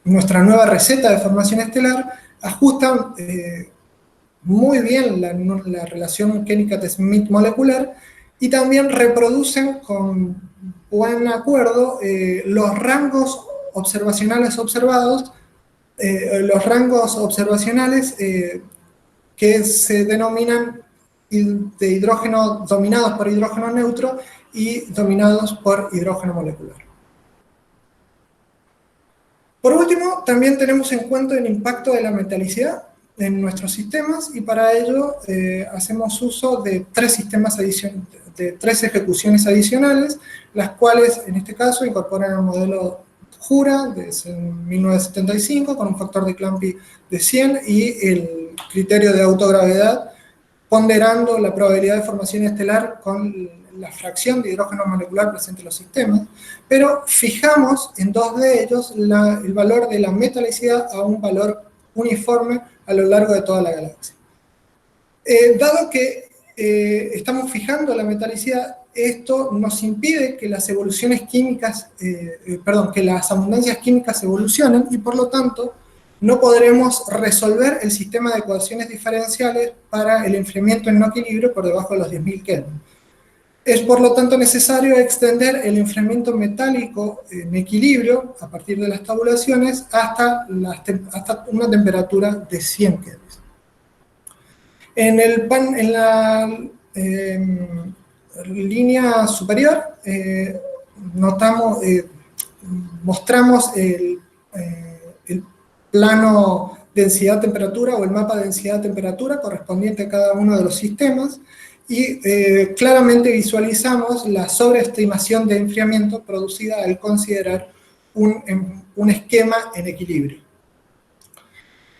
nuestra nueva receta de formación estelar, ajustan muy bien la relación Kennicutt-Smith molecular, y también reproducen con buen acuerdo los rangos observacionales observados, que se denominan de hidrógeno dominados por hidrógeno neutro y dominados por hidrógeno molecular. Por último, también tenemos en cuenta el impacto de la metalicidad en nuestros sistemas, y para ello hacemos uso de tres ejecuciones adicionales, las cuales en este caso incorporan el modelo Jura desde 1975 con un factor de Clampy de 100 y el criterio de autogravedad, ponderando la probabilidad de formación estelar con la fracción de hidrógeno molecular presente en los sistemas, pero fijamos en dos de ellos el valor de la metalicidad a un valor uniforme a lo largo de toda la galaxia. Dado que estamos fijando la metalicidad, esto nos impide que las que las abundancias químicas evolucionen, y por lo tanto no podremos resolver el sistema de ecuaciones diferenciales para el enfriamiento en no equilibrio por debajo de los 10.000 Kelvin. Es por lo tanto necesario extender el enfriamiento metálico en equilibrio a partir de las tabulaciones hasta una temperatura de 100 Kelvin. En la línea superior mostramos el plano densidad-temperatura o el mapa densidad-temperatura correspondiente a cada uno de los sistemas, y claramente visualizamos la sobreestimación de enfriamiento producida al considerar un esquema en equilibrio.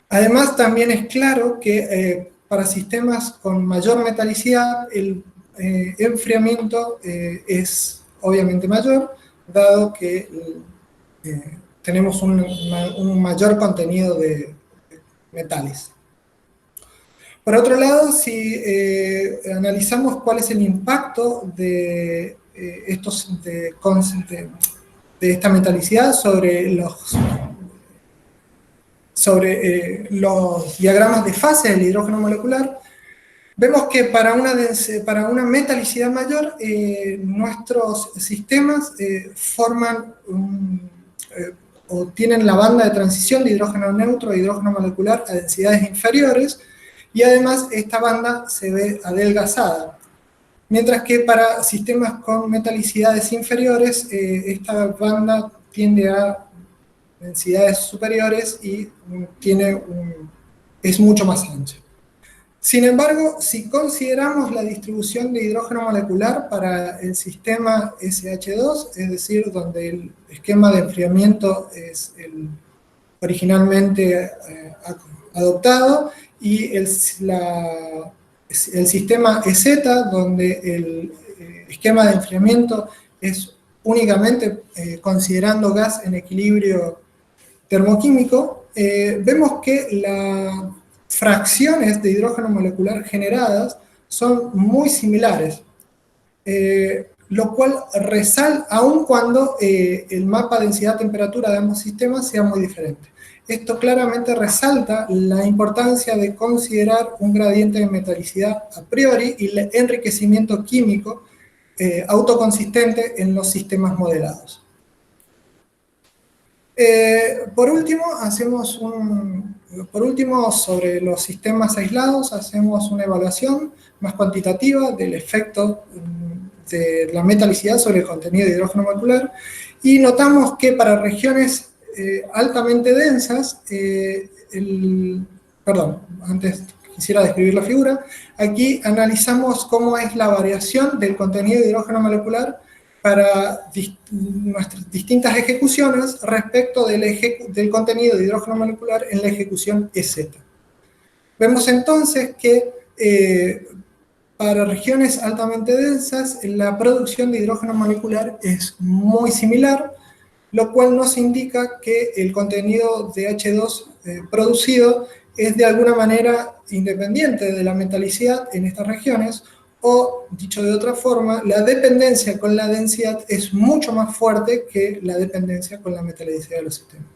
Además, también es claro que para sistemas con mayor metalicidad, el enfriamiento es obviamente mayor, dado que tenemos un mayor contenido de metales. Por otro lado, si analizamos cuál es el impacto de, de esta metalicidad sobre los diagramas de fase del hidrógeno molecular, vemos que para una metalicidad mayor, nuestros sistemas forman o tienen la banda de transición de hidrógeno neutro e hidrógeno molecular a densidades inferiores, y además esta banda se ve adelgazada. Mientras que para sistemas con metalicidades inferiores, esta banda tiende a densidades superiores y es mucho más ancha. Sin embargo, si consideramos la distribución de hidrógeno molecular para el sistema SH2, es decir, donde el esquema de enfriamiento es el originalmente adoptado, y el sistema EZ, donde el esquema de enfriamiento es únicamente considerando gas en equilibrio termoquímico, vemos que las fracciones de hidrógeno molecular generadas son muy similares, lo cual resalta aun cuando el mapa densidad-temperatura de ambos sistemas sea muy diferente. Esto claramente resalta la importancia de considerar un gradiente de metalicidad a priori y el enriquecimiento químico autoconsistente en los sistemas modelados. Por último, sobre los sistemas aislados, hacemos una evaluación más cuantitativa del efecto de la metalicidad sobre el contenido de hidrógeno molecular, y notamos que para regiones altamente densas, antes quisiera describir la figura. Aquí analizamos cómo es la variación del contenido de hidrógeno molecular para nuestras distintas ejecuciones respecto del contenido de hidrógeno molecular en la ejecución EZ. Vemos entonces que para regiones altamente densas la producción de hidrógeno molecular es muy similar, lo cual nos indica que el contenido de H2 producido es de alguna manera independiente de la metalicidad en estas regiones, o, dicho de otra forma, la dependencia con la densidad es mucho más fuerte que la dependencia con la metalicidad de los sistemas.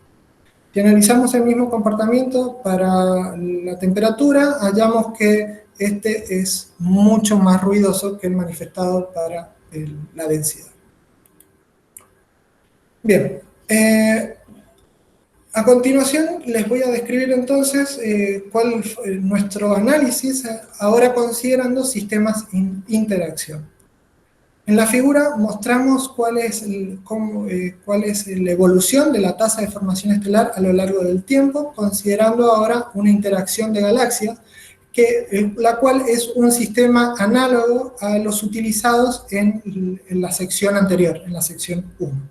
Si analizamos el mismo comportamiento para la temperatura, hallamos que este es mucho más ruidoso que el manifestado para la densidad. Bien, a continuación les voy a describir entonces cuál es nuestro análisis, ahora considerando sistemas en interacción. En la figura mostramos cuál es la evolución de la tasa de formación estelar a lo largo del tiempo, considerando ahora una interacción de galaxias, la cual es un sistema análogo a los utilizados en la sección anterior, en la sección 1.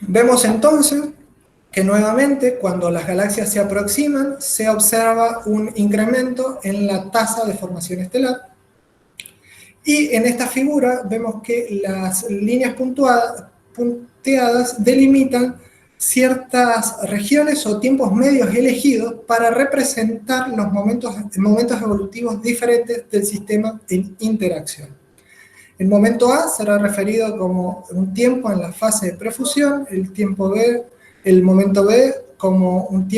Vemos entonces que nuevamente cuando las galaxias se aproximan se observa un incremento en la tasa de formación estelar, y en esta figura vemos que las líneas punteadas delimitan ciertas regiones o tiempos medios elegidos para representar los momentos evolutivos diferentes del sistema en interacción. El momento A será referido como un tiempo en la fase de prefusión, el momento B como el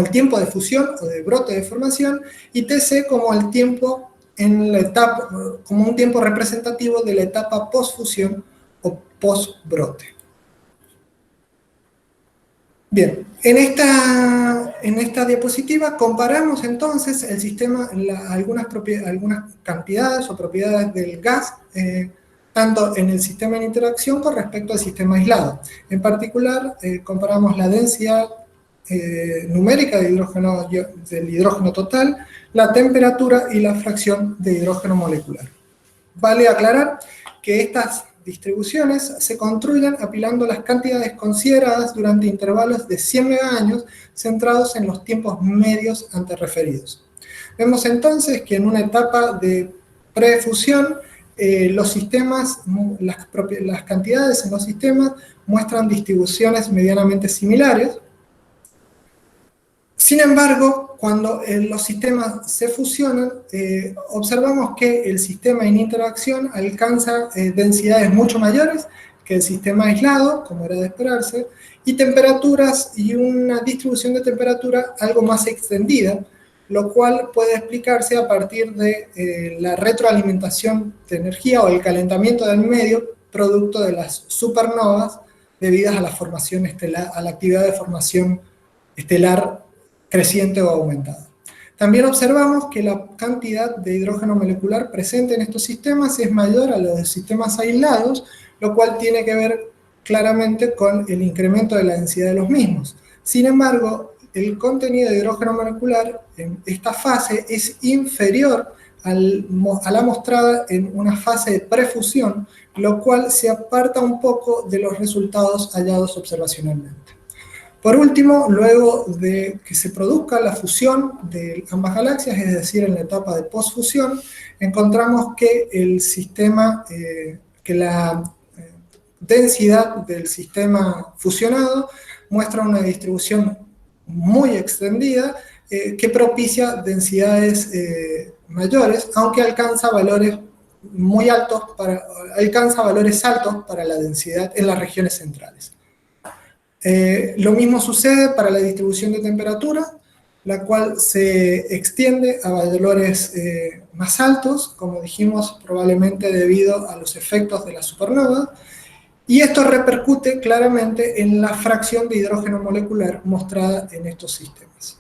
tiempo de fusión o de brote de formación, y TC como un tiempo representativo de la etapa postfusión o postbrote. Bien, en esta diapositiva comparamos entonces el sistema, algunas cantidades o propiedades del gas, tanto en el sistema en interacción con respecto al sistema aislado. En particular, comparamos la densidad numérica del hidrógeno total, la temperatura y la fracción de hidrógeno molecular. Vale aclarar que estas distribuciones se construyen apilando las cantidades consideradas durante intervalos de 100 megaaños centrados en los tiempos medios antes referidos. Vemos entonces que en una etapa de prefusión, los sistemas, las cantidades en los sistemas muestran distribuciones medianamente similares. Sin embargo, cuando los sistemas se fusionan, observamos que el sistema en interacción alcanza densidades mucho mayores que el sistema aislado, como era de esperarse, y temperaturas y una distribución de temperatura algo más extendida, lo cual puede explicarse a partir de la retroalimentación de energía o el calentamiento del medio producto de las supernovas debidas a la formación estelar, a la actividad de formación estelar creciente o aumentada. También observamos que la cantidad de hidrógeno molecular presente en estos sistemas es mayor a los de sistemas aislados, lo cual tiene que ver claramente con el incremento de la densidad de los mismos. Sin embargo, el contenido de hidrógeno molecular en esta fase es inferior a la mostrada en una fase de prefusión, lo cual se aparta un poco de los resultados hallados observacionalmente. Por último, luego de que se produzca la fusión de ambas galaxias, es decir, en la etapa de posfusión, encontramos que el sistema, que la densidad del sistema fusionado muestra una distribución muy extendida que propicia densidades mayores, aunque alcanza valores altos para la densidad en las regiones centrales. Lo mismo sucede para la distribución de temperatura, la cual se extiende a valores más altos, como dijimos, probablemente debido a los efectos de la supernova, y esto repercute claramente en la fracción de hidrógeno molecular mostrada en estos sistemas.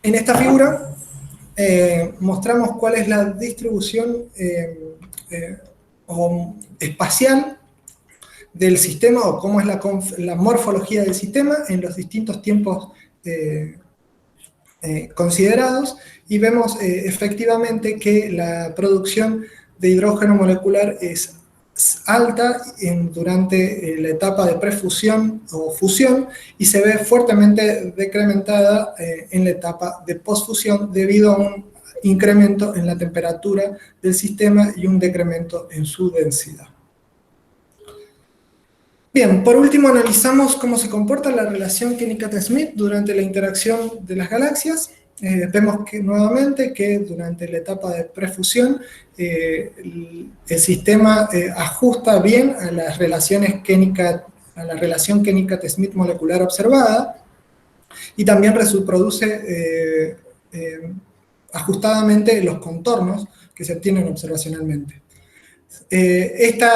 En esta figura mostramos cuál es la distribución espacial del sistema, o cómo es la morfología del sistema en los distintos tiempos considerados, y vemos efectivamente que la producción de hidrógeno molecular es alta durante la etapa de prefusión o fusión, y se ve fuertemente decrementada en la etapa de posfusión debido a un incremento en la temperatura del sistema y un decremento en su densidad. Bien, por último analizamos cómo se comporta la relación Kennicutt-Smith durante la interacción de las galaxias. Vemos que nuevamente que durante la etapa de prefusión el sistema ajusta bien a las relaciones a la relación Kennicutt-Smith molecular observada, y también reproduce ajustadamente los contornos que se obtienen observacionalmente. Este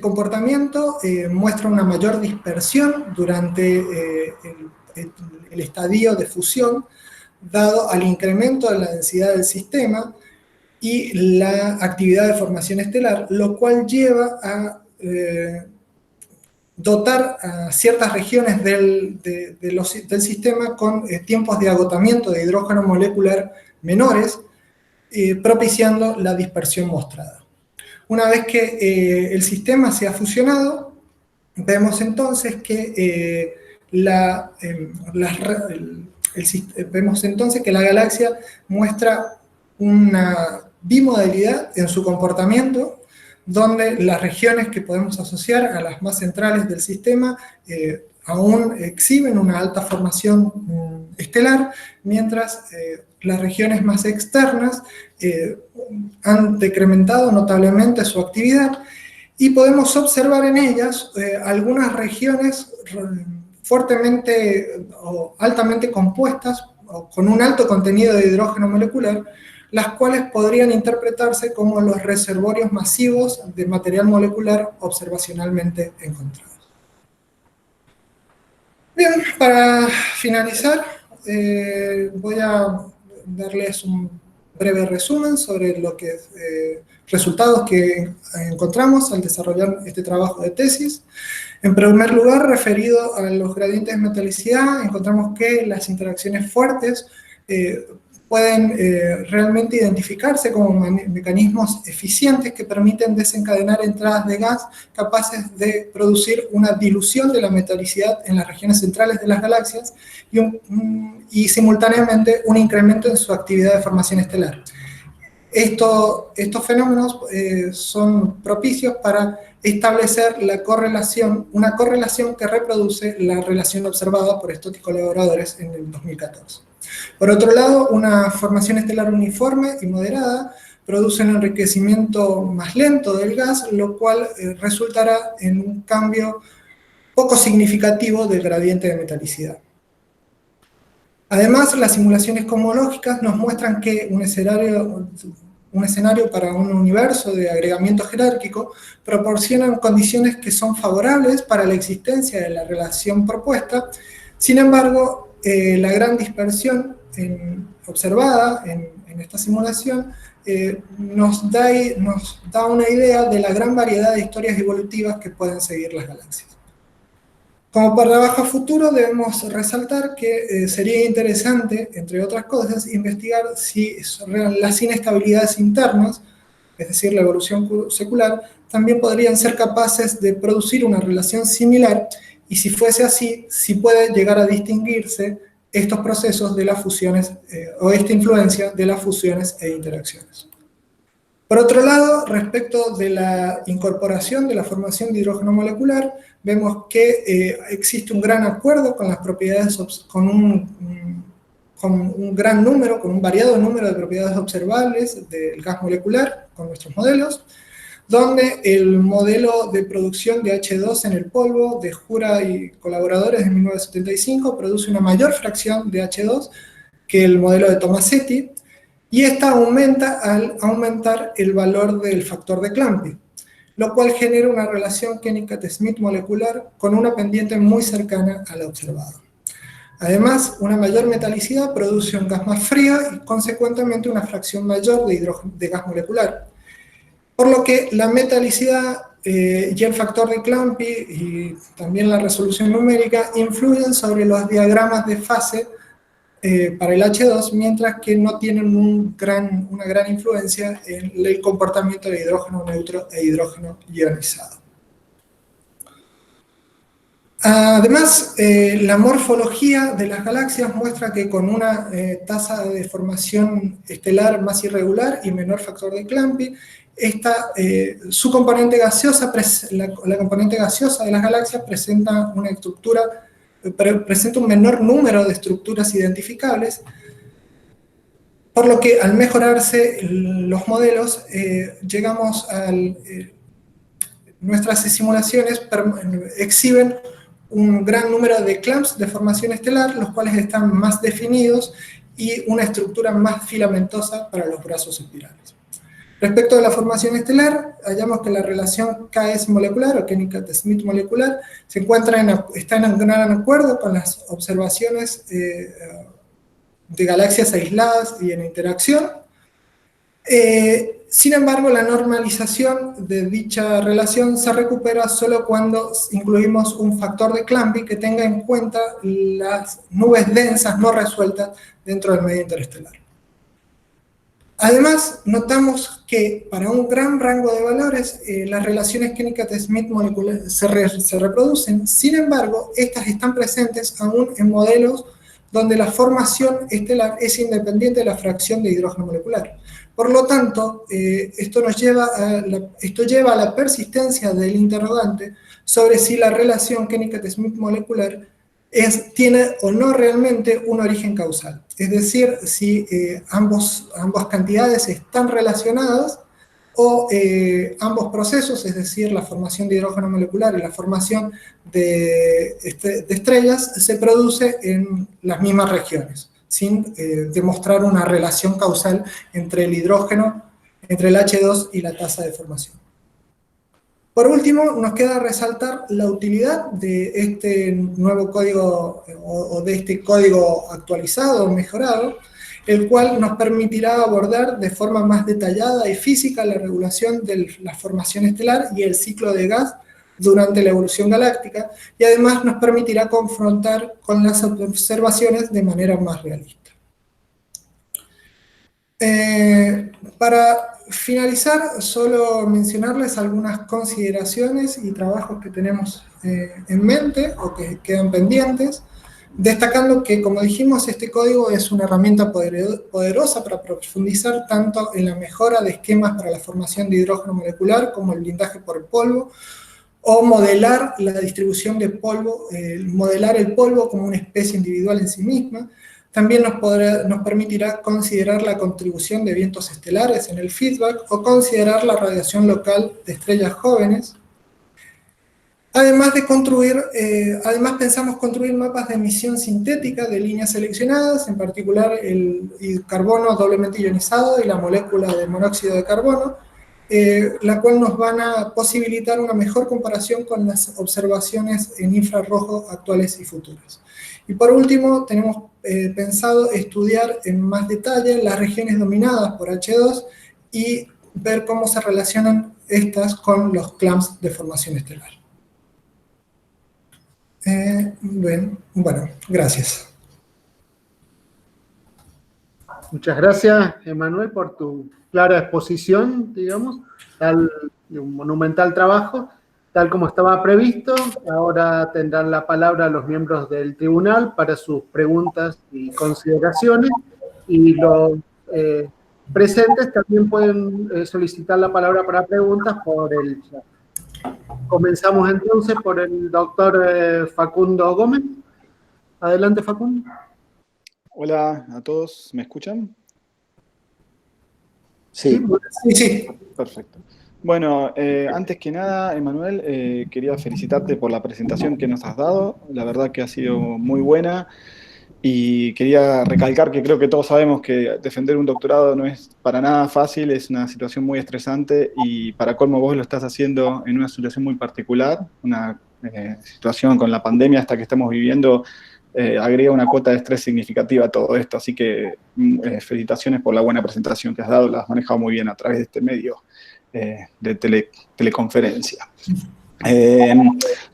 comportamiento muestra una mayor dispersión durante el estadio de fusión, dado al incremento de la densidad del sistema y la actividad de formación estelar, lo cual lleva a dotar a ciertas regiones del sistema con tiempos de agotamiento de hidrógeno molecular menores, propiciando la dispersión mostrada. Una vez que el sistema se ha fusionado, vemos entonces que la galaxia muestra una bimodalidad en su comportamiento, donde las regiones que podemos asociar a las más centrales del sistema aún exhiben una alta formación estelar, mientras las regiones más externas han decrementado notablemente su actividad, y podemos observar en ellas algunas regiones fuertemente o altamente compuestas, o con un alto contenido de hidrógeno molecular, las cuales podrían interpretarse como los reservorios masivos de material molecular observacionalmente encontrados. Bien, para finalizar, voy a darles un breve resumen sobre los resultados que encontramos al desarrollar este trabajo de tesis. En primer lugar, referido a los gradientes de metalicidad, encontramos que las interacciones fuertes pueden realmente identificarse como mecanismos eficientes que permiten desencadenar entradas de gas capaces de producir una dilución de la metalicidad en las regiones centrales de las galaxias y simultáneamente un incremento en su actividad de formación estelar. Estos fenómenos son propicios para establecer una correlación que reproduce la relación observada por estos colaboradores en el 2014. Por otro lado, una formación estelar uniforme y moderada produce un enriquecimiento más lento del gas, lo cual resultará en un cambio poco significativo del gradiente de metalicidad. Además, las simulaciones cosmológicas nos muestran que un escenario para un universo de agregamiento jerárquico proporcionan condiciones que son favorables para la existencia de la relación propuesta. Sin embargo, la gran dispersión observada en esta simulación nos da una idea de la gran variedad de historias evolutivas que pueden seguir las galaxias. Como trabajo futuro debemos resaltar que sería interesante, entre otras cosas, investigar si las inestabilidades internas, es decir, la evolución secular, también podrían ser capaces de producir una relación similar, y si fuese así, si puede llegar a distinguirse estos procesos de las fusiones, o esta influencia de las fusiones e interacciones. Por otro lado, respecto de la incorporación de la formación de hidrógeno molecular, vemos que existe un gran acuerdo con las propiedades, con un variado número de propiedades observables del gas molecular con nuestros modelos, donde el modelo de producción de H2 en el polvo de Jura y colaboradores de 1975 produce una mayor fracción de H2 que el modelo de Tomasetti, y esta aumenta al aumentar el valor del factor de Clampy, lo cual genera una relación Kennicutt-Smith molecular con una pendiente muy cercana a la observada. Además, una mayor metalicidad produce un gas más frío y consecuentemente una fracción mayor de gas molecular. Por lo que la metalicidad y el factor de Clampy y también la resolución numérica influyen sobre los diagramas de fase para el H2, mientras que no tienen una gran influencia en el comportamiento de hidrógeno neutro e hidrógeno ionizado. Además, la morfología de las galaxias muestra que con una tasa de formación estelar más irregular y menor factor de Clampy, su componente gaseosa, la componente gaseosa de las galaxias presenta una estructura, presenta un menor número de estructuras identificables, por lo que al mejorarse los modelos, nuestras simulaciones exhiben un gran número de clamps de formación estelar, los cuales están más definidos y una estructura más filamentosa para los brazos espirales. Respecto de la formación estelar, hallamos que la relación KS molecular o Kennicutt-Smith molecular está en gran acuerdo con las observaciones de galaxias aisladas y en interacción. Sin embargo, la normalización de dicha relación se recupera solo cuando incluimos un factor de Clampy que tenga en cuenta las nubes densas no resueltas dentro del medio interestelar. Además, notamos que para un gran rango de valores, las relaciones Kennicutt-Smith moleculares se reproducen. Sin embargo, estas están presentes aún en modelos donde la formación estelar es independiente de la fracción de hidrógeno molecular. Por lo tanto, esto lleva a la persistencia del interrogante sobre si la relación Kennicutt-Smith molecular tiene o no realmente un origen causal. Es decir, si ambas cantidades están relacionadas o ambos procesos, es decir, la formación de hidrógeno molecular y la formación de estrellas, se produce en las mismas regiones, sin demostrar una relación causal entre el hidrógeno, entre el H2 y la tasa de formación. Por último, nos queda resaltar la utilidad de este nuevo código o de este código actualizado o mejorado, el cual nos permitirá abordar de forma más detallada y física la regulación de la formación estelar y el ciclo de gas durante la evolución galáctica, y además nos permitirá confrontar con las observaciones de manera más realista. Para finalizar, solo mencionarles algunas consideraciones y trabajos que tenemos en mente o que quedan pendientes, destacando que, como dijimos, este código es una herramienta poderosa para profundizar tanto en la mejora de esquemas para la formación de hidrógeno molecular como el blindaje por polvo, o modelar la distribución de polvo, modelar el polvo como una especie individual en sí misma. También nos permitirá considerar la contribución de vientos estelares en el feedback o considerar la radiación local de estrellas jóvenes. Además pensamos construir mapas de emisión sintética de líneas seleccionadas, en particular el carbono doblemente ionizado y la molécula de monóxido de carbono, la cual nos van a posibilitar una mejor comparación con las observaciones en infrarrojo actuales y futuras. Y por último, tenemos pensado estudiar en más detalle las regiones dominadas por H2 y ver cómo se relacionan estas con los clamps de formación estelar. Bueno, gracias. Muchas gracias, Emanuel, por tu clara exposición, digamos, de un monumental trabajo, tal como estaba previsto. Ahora tendrán la palabra los miembros del tribunal para sus preguntas y consideraciones, y los presentes también pueden solicitar la palabra para preguntas por el chat. Comenzamos entonces por el doctor Facundo Gómez. Adelante, Facundo. Hola a todos, ¿me escuchan? Sí. Sí. Perfecto. Bueno, antes que nada, Emanuel, quería felicitarte por la presentación que nos has dado. La verdad que ha sido muy buena y quería recalcar que creo que todos sabemos que defender un doctorado no es para nada fácil, es una situación muy estresante y para colmo vos lo estás haciendo en una situación muy particular, una situación con la pandemia hasta que estamos viviendo. Agrega una cuota de estrés significativa a todo esto, así que felicitaciones por la buena presentación que has dado, la has manejado muy bien a través de este medio de teleconferencia.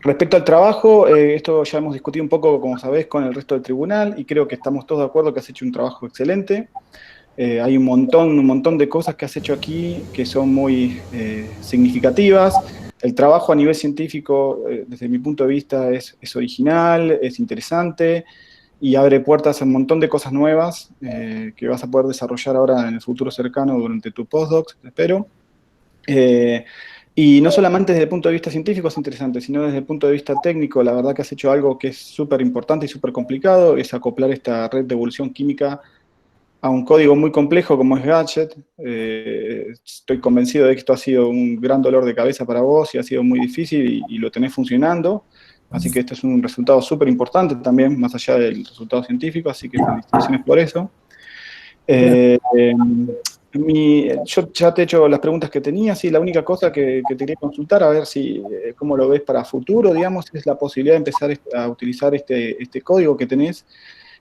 Respecto al trabajo, esto ya hemos discutido un poco, como sabés, con el resto del tribunal y creo que estamos todos de acuerdo que has hecho un trabajo excelente. Hay un montón de cosas que has hecho aquí que son muy significativas. El trabajo a nivel científico, desde mi punto de vista, es original, es interesante y abre puertas a un montón de cosas nuevas que vas a poder desarrollar ahora en el futuro cercano durante tu postdoc, espero. Y no solamente desde el punto de vista científico es interesante, sino desde el punto de vista técnico. La verdad que has hecho algo que es súper importante y súper complicado, es acoplar esta red de evolución química a un código muy complejo como es Gadget. Estoy convencido de que esto ha sido un gran dolor de cabeza para vos y ha sido muy difícil y lo tenés funcionando. Así que esto es un resultado súper importante también, más allá del resultado científico, así que felicitaciones por eso. Yo ya te he hecho las preguntas que tenía, sí, la única cosa que te quería consultar, a ver si cómo lo ves para futuro, digamos, es la posibilidad de empezar a utilizar este código que tenés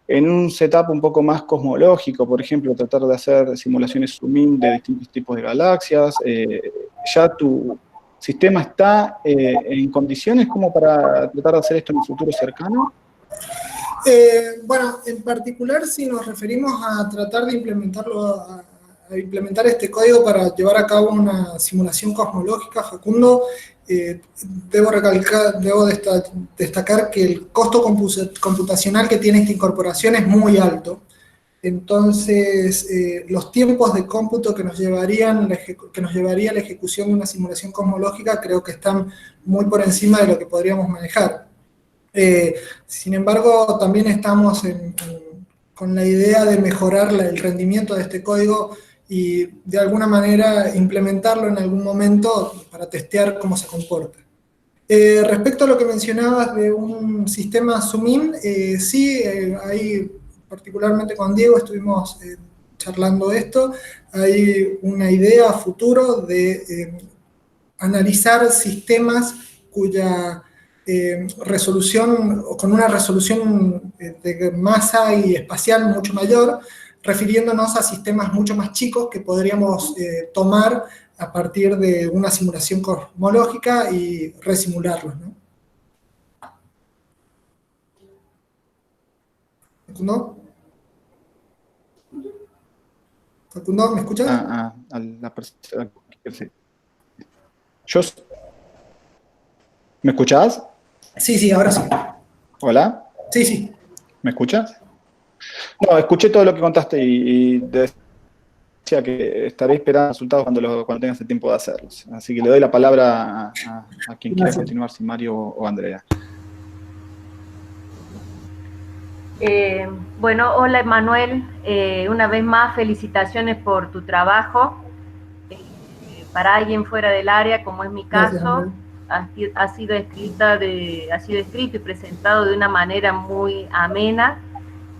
en un setup un poco más cosmológico, por ejemplo, tratar de hacer simulaciones zoom-in de distintos tipos de galaxias. ¿Ya tu sistema está en condiciones como para tratar de hacer esto en un futuro cercano? Bueno, en particular, si nos referimos a tratar de implementarlo, a implementar este código para llevar a cabo una simulación cosmológica, Facundo, debo destacar que el costo computacional que tiene esta incorporación es muy alto. Entonces, los tiempos de cómputo que nos llevaría la ejecución de una simulación cosmológica creo que están muy por encima de lo que podríamos manejar. Sin embargo, también estamos con la idea de mejorar el rendimiento de este código y de alguna manera implementarlo en algún momento para testear cómo se comporta. Respecto a lo que mencionabas de un sistema zoom-in, sí, ahí particularmente con Diego estuvimos charlando esto. Hay una idea a futuro de analizar sistemas cuya resolución, o con una resolución de masa y espacial mucho mayor, refiriéndonos a sistemas mucho más chicos que podríamos tomar a partir de una simulación cosmológica y resimularlos, ¿no? ¿No? Facundo, ¿me escuchas? A la persona. Sí. Yo, ¿me escuchás? Sí, ahora sí. ¿Hola? Sí. ¿Me escuchas? No, escuché todo lo que contaste y decía que estaré esperando resultados cuando tengas el tiempo de hacerlos. Así que le doy la palabra a quien quiera Gracias. continuar, si Mario o Andrea. Bueno, hola Emanuel, una vez más felicitaciones por tu trabajo. Para alguien fuera del área, como es mi caso, ha sido escrito y presentado de una manera muy amena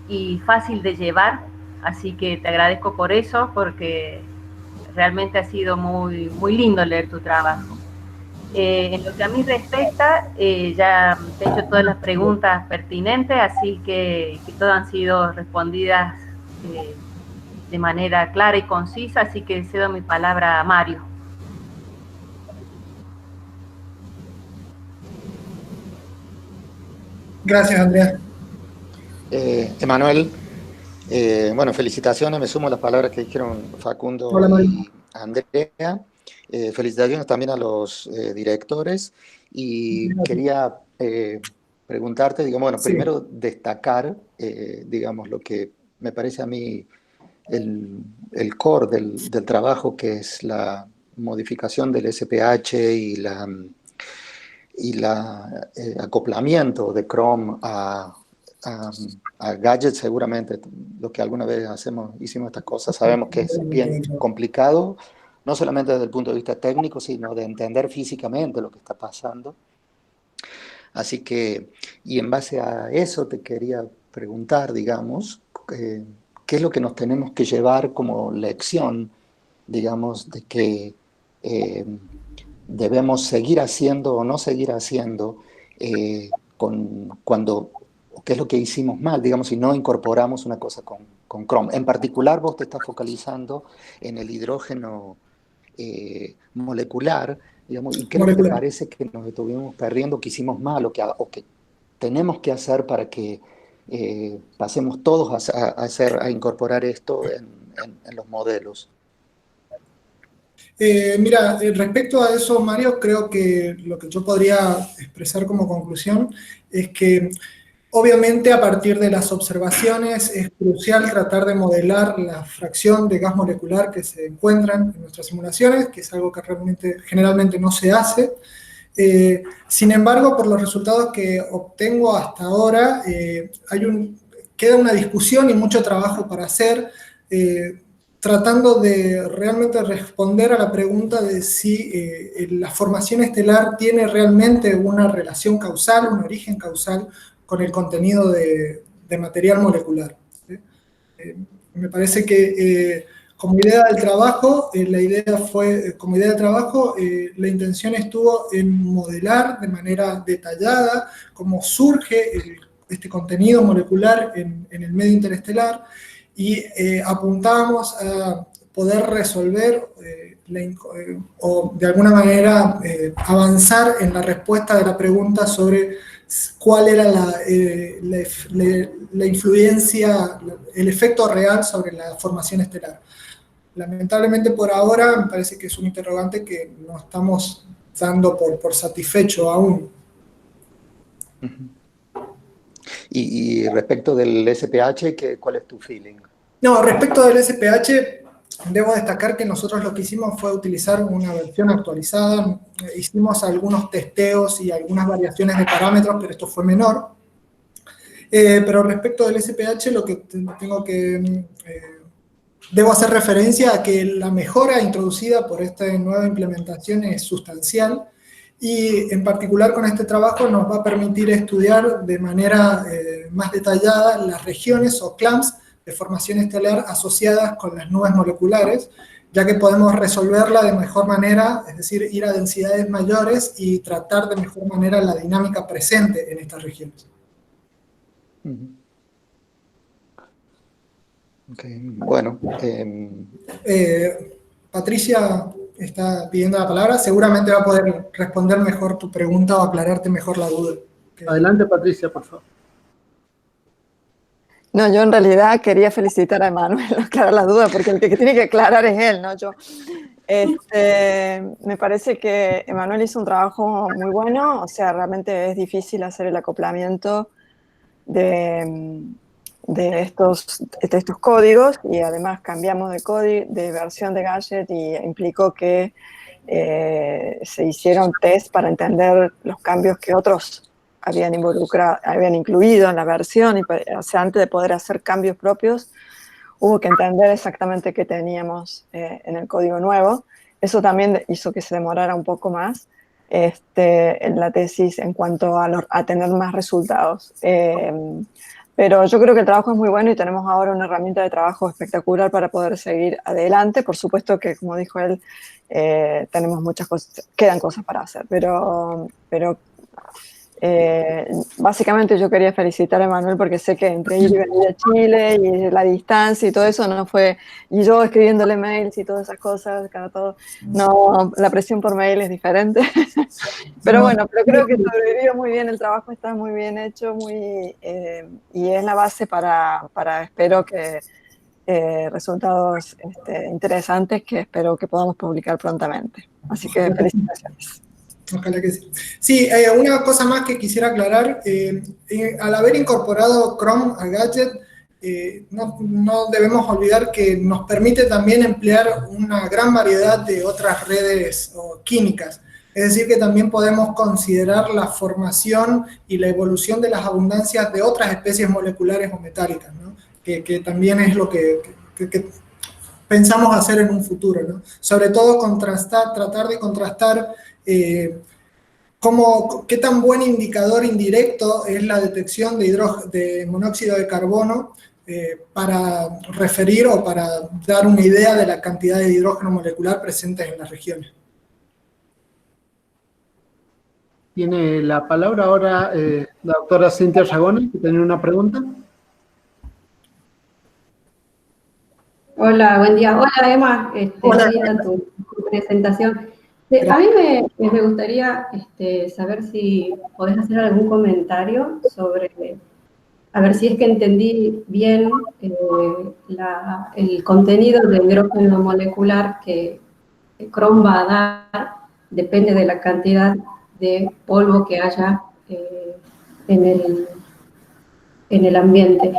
y fácil de llevar, así que te agradezco por eso, porque realmente ha sido muy, muy lindo leer tu trabajo. En lo que a mí respecta, ya te he hecho todas las preguntas pertinentes, así que todas han sido respondidas de manera clara y concisa, así que cedo mi palabra a Mario. Gracias, Andrea. Emanuel, bueno, felicitaciones, me sumo a las palabras que dijeron Facundo y Andrea. Felicitaciones también a los directores y quería preguntarte, digamos, bueno, primero destacar, digamos, lo que me parece a mí el core del trabajo, que es la modificación del SPH y la acoplamiento de Chrome a gadgets. Seguramente los que alguna vez hicimos estas cosas sabemos que es bien complicado, no solamente desde el punto de vista técnico, sino de entender físicamente lo que está pasando. Así que, y en base a eso te quería preguntar, digamos, ¿qué es lo que nos tenemos que llevar como lección, digamos, de que debemos seguir haciendo o no seguir haciendo qué es lo que hicimos mal, digamos, si no incorporamos una cosa con Chrome? En particular, vos te estás focalizando en el hidrógeno molecular, digamos, y ¿qué es lo que te parece que nos estuvimos perdiendo, que hicimos mal o que tenemos que hacer para que pasemos todos a incorporar esto en los modelos? Mira, respecto a eso, Mario, creo que lo que yo podría expresar como conclusión es que obviamente a partir de las observaciones es crucial tratar de modelar la fracción de gas molecular que se encuentran en nuestras simulaciones, que es algo que generalmente no se hace. Sin embargo, por los resultados que obtengo hasta ahora, queda una discusión y mucho trabajo para hacer, tratando de realmente responder a la pregunta de si la formación estelar tiene realmente una relación causal, un origen causal con el contenido de material molecular. Me parece que como idea del trabajo, la intención estuvo en modelar de manera detallada cómo surge este contenido molecular en el medio interestelar, y apuntábamos a poder resolver o de alguna manera avanzar en la respuesta de la pregunta sobre cuál era la influencia, el efecto real sobre la formación estelar. Lamentablemente por ahora me parece que es un interrogante que no estamos dando por satisfecho aún. Y respecto del SPH, ¿cuál es tu feeling? No, respecto del SPH, debo destacar que nosotros lo que hicimos fue utilizar una versión actualizada. Hicimos algunos testeos y algunas variaciones de parámetros, pero esto fue menor. Pero respecto del SPH, lo que debo hacer referencia a que la mejora introducida por esta nueva implementación es sustancial, y en particular con este trabajo nos va a permitir estudiar de manera más detallada las regiones o clumps de formación estelar asociadas con las nubes moleculares, ya que podemos resolverla de mejor manera, es decir, ir a densidades mayores y tratar de mejor manera la dinámica presente en estas regiones. Okay, bueno. Patricia está pidiendo la palabra, seguramente va a poder responder mejor tu pregunta o aclararte mejor la duda. Adelante, Patricia, por favor. No, yo en realidad quería felicitar a Emanuel, no aclarar la duda, porque el que tiene que aclarar es él, no yo. Me parece que Emanuel hizo un trabajo muy bueno, o sea, realmente es difícil hacer el acoplamiento de estos códigos, y además cambiamos de versión de Gadget, y implicó que se hicieron test para entender los cambios que otros habían incluido en la versión, y, o sea, antes de poder hacer cambios propios, hubo que entender exactamente qué teníamos en el código nuevo. Eso también hizo que se demorara un poco más en la tesis en cuanto a tener más resultados. Pero yo creo que el trabajo es muy bueno y tenemos ahora una herramienta de trabajo espectacular para poder seguir adelante. Por supuesto que, como dijo él, tenemos muchas cosas, quedan cosas para hacer, pero básicamente yo quería felicitar a Emanuel porque sé que entre ir y venir a Chile y la distancia y todo eso no fue, y yo escribiéndole mails y todas esas cosas, no, la presión por mail es diferente. Pero bueno, pero creo que sobrevivió muy bien, el trabajo está muy bien hecho, y es la base para espero que resultados interesantes que espero que podamos publicar prontamente. Así que felicitaciones. Ojalá que sí. Sí, una cosa más que quisiera aclarar, al haber incorporado Chrome a Gadget, no debemos olvidar que nos permite también emplear una gran variedad de otras redes químicas. Es decir, que también podemos considerar la formación y la evolución de las abundancias de otras especies moleculares o metálicas, ¿no? Que también es lo que pensamos hacer en un futuro, ¿no? Sobre todo tratar de contrastar qué tan buen indicador indirecto es la detección de monóxido de carbono para referir o para dar una idea de la cantidad de hidrógeno molecular presentes en las regiones. Tiene la palabra ahora la doctora Cintia Llagoni, que tiene una pregunta. Hola, buen día. Hola, Emma. Hola. Linda tu presentación. A mí me gustaría saber si podés hacer algún comentario sobre, a ver si es que entendí bien el contenido de hidrógeno molecular que Chrome va a dar, depende de la cantidad de polvo que haya en el ambiente.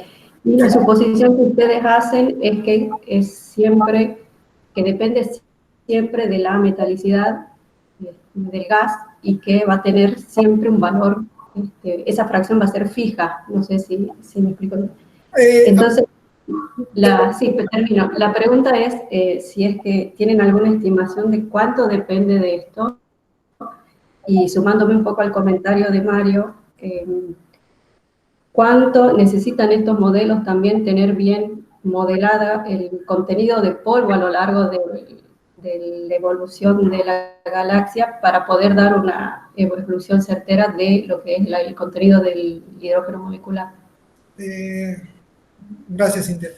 Y la suposición que ustedes hacen es que depende siempre de la metalicidad del gas, y que va a tener siempre un valor, esa fracción va a ser fija. No sé si me explico bien. Entonces, sí, termino. La pregunta es si es que tienen alguna estimación de cuánto depende de esto, y sumándome un poco al comentario de Mario, cuánto necesitan estos modelos también tener bien modelada el contenido de polvo a lo largo de la evolución de la galaxia para poder dar una evolución certera de lo que es el contenido del hidrógeno molecular. Gracias, Cintia.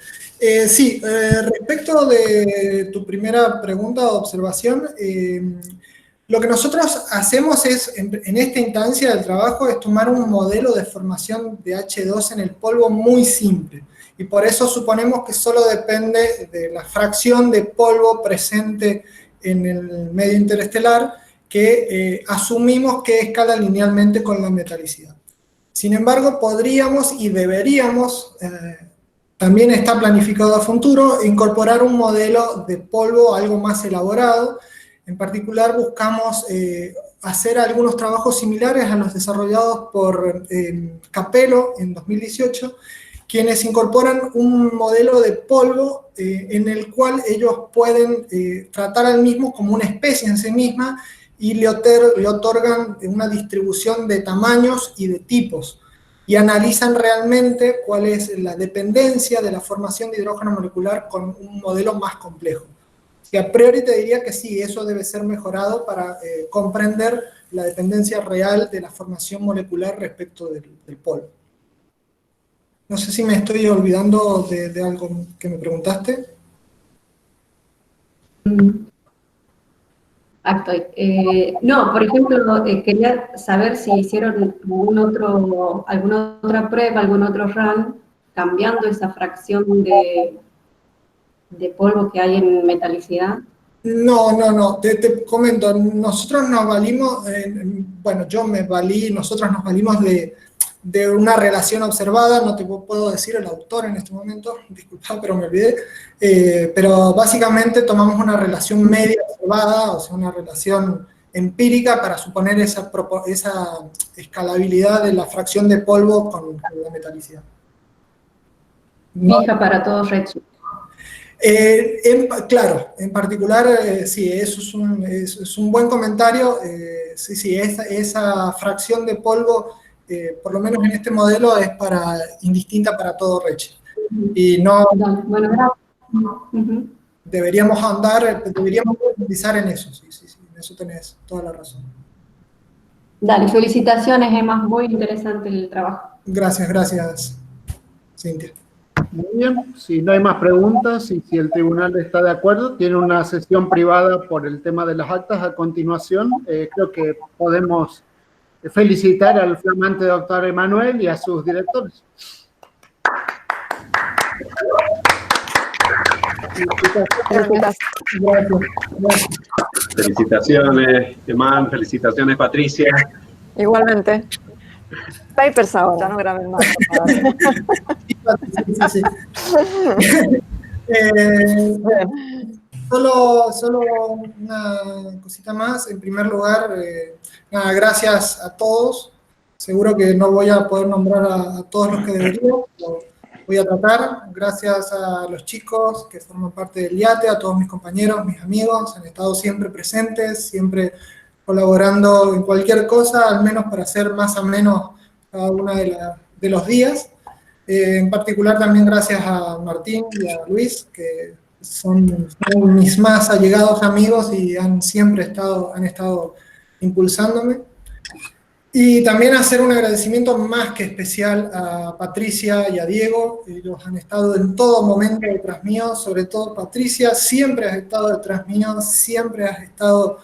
Sí, respecto de tu primera pregunta o observación, lo que nosotros hacemos es, en esta instancia del trabajo, es tomar un modelo de formación de H2 en el polvo muy simple. Y por eso suponemos que solo depende de la fracción de polvo presente en el medio interestelar, que asumimos que escala linealmente con la metalicidad. Sin embargo, podríamos y deberíamos, también está planificado a futuro, incorporar un modelo de polvo algo más elaborado. En particular, buscamos hacer algunos trabajos similares a los desarrollados por Capello en 2018, quienes incorporan un modelo de polvo en el cual ellos pueden tratar al mismo como una especie en sí misma, y le otorgan una distribución de tamaños y de tipos, y analizan realmente cuál es la dependencia de la formación de hidrógeno molecular con un modelo más complejo. Y a priori te diría que sí, eso debe ser mejorado para comprender la dependencia real de la formación molecular respecto del polvo. No sé si me estoy olvidando de algo que me preguntaste. No, por ejemplo, quería saber si hicieron alguna otra prueba, algún otro run cambiando esa fracción de polvo que hay en metalicidad? No, te comento, nosotros nos valimos, bueno, nosotros nos valimos de una relación observada, no te puedo decir el autor en este momento, disculpa, pero me olvidé, pero básicamente tomamos una relación media observada, o sea, una relación empírica para suponer esa escalabilidad de la fracción de polvo con la metalicidad. Fija para todo Redshift. Claro, en particular, sí, eso es un buen comentario. Sí, esa fracción de polvo, por lo menos en este modelo, es indistinta para todo Redshift. Y no bueno, deberíamos profundizar en eso, sí, en eso tenés toda la razón. Dale, felicitaciones, Emma, muy interesante el trabajo. Gracias, Cintia. Muy bien, si no hay más preguntas y si el tribunal está de acuerdo, tiene una sesión privada por el tema de las actas a continuación. Creo que podemos felicitar al flamante doctor Emanuel y a sus directores. Felicitaciones, Emán, felicitaciones, Patricia. Igualmente. Papers ahora, no graben más. Sí. Solo una cosita más. En primer lugar, nada, gracias a todos. Seguro que no voy a poder nombrar a todos los que debería, lo voy a tratar. Gracias a los chicos que forman parte del IATE, a todos mis compañeros, mis amigos, han estado siempre presentes, siempre colaborando en cualquier cosa, al menos para hacer más o menos cada uno de los días. En particular también gracias a Martín y a Luis, que son mis más allegados amigos y han estado impulsándome. Y también hacer un agradecimiento más que especial a Patricia y a Diego. Ellos han estado en todo momento detrás mío, sobre todo Patricia, siempre has estado detrás mío, siempre has estado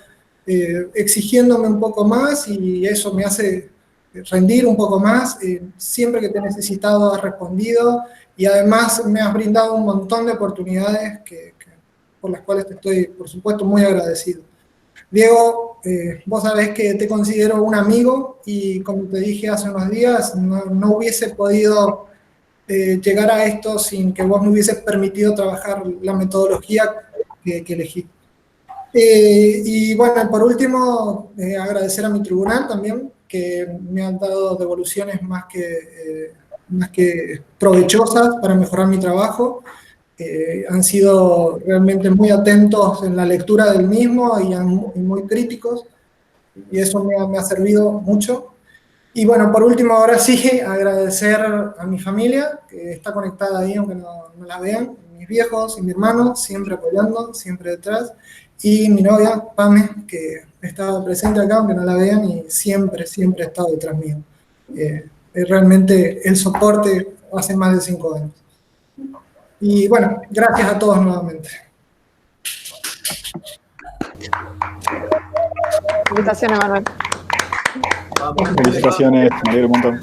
exigiéndome un poco más y eso me hace rendir un poco más. Siempre que te he necesitado has respondido y además me has brindado un montón de oportunidades por las cuales te estoy, por supuesto, muy agradecido. Diego, vos sabés que te considero un amigo y como te dije hace unos días, no hubiese podido llegar a esto sin que vos me hubieses permitido trabajar la metodología que elegí. Y bueno, por último, agradecer a mi tribunal también, que me han dado devoluciones más que provechosas para mejorar mi trabajo. Han sido realmente muy atentos en la lectura del mismo y muy críticos, y eso me ha servido mucho. Y bueno, por último, ahora sí, agradecer a mi familia, que está conectada ahí, aunque no la vean, mis viejos y mi hermano, siempre apoyando, siempre detrás, y mi novia, Pame, que estaba presente acá, aunque no la vean, y siempre ha estado detrás mío. Es realmente el soporte hace más de 5 años. Y bueno, gracias a todos nuevamente. Felicitaciones, Manuel. Felicitaciones, me alegro un montón.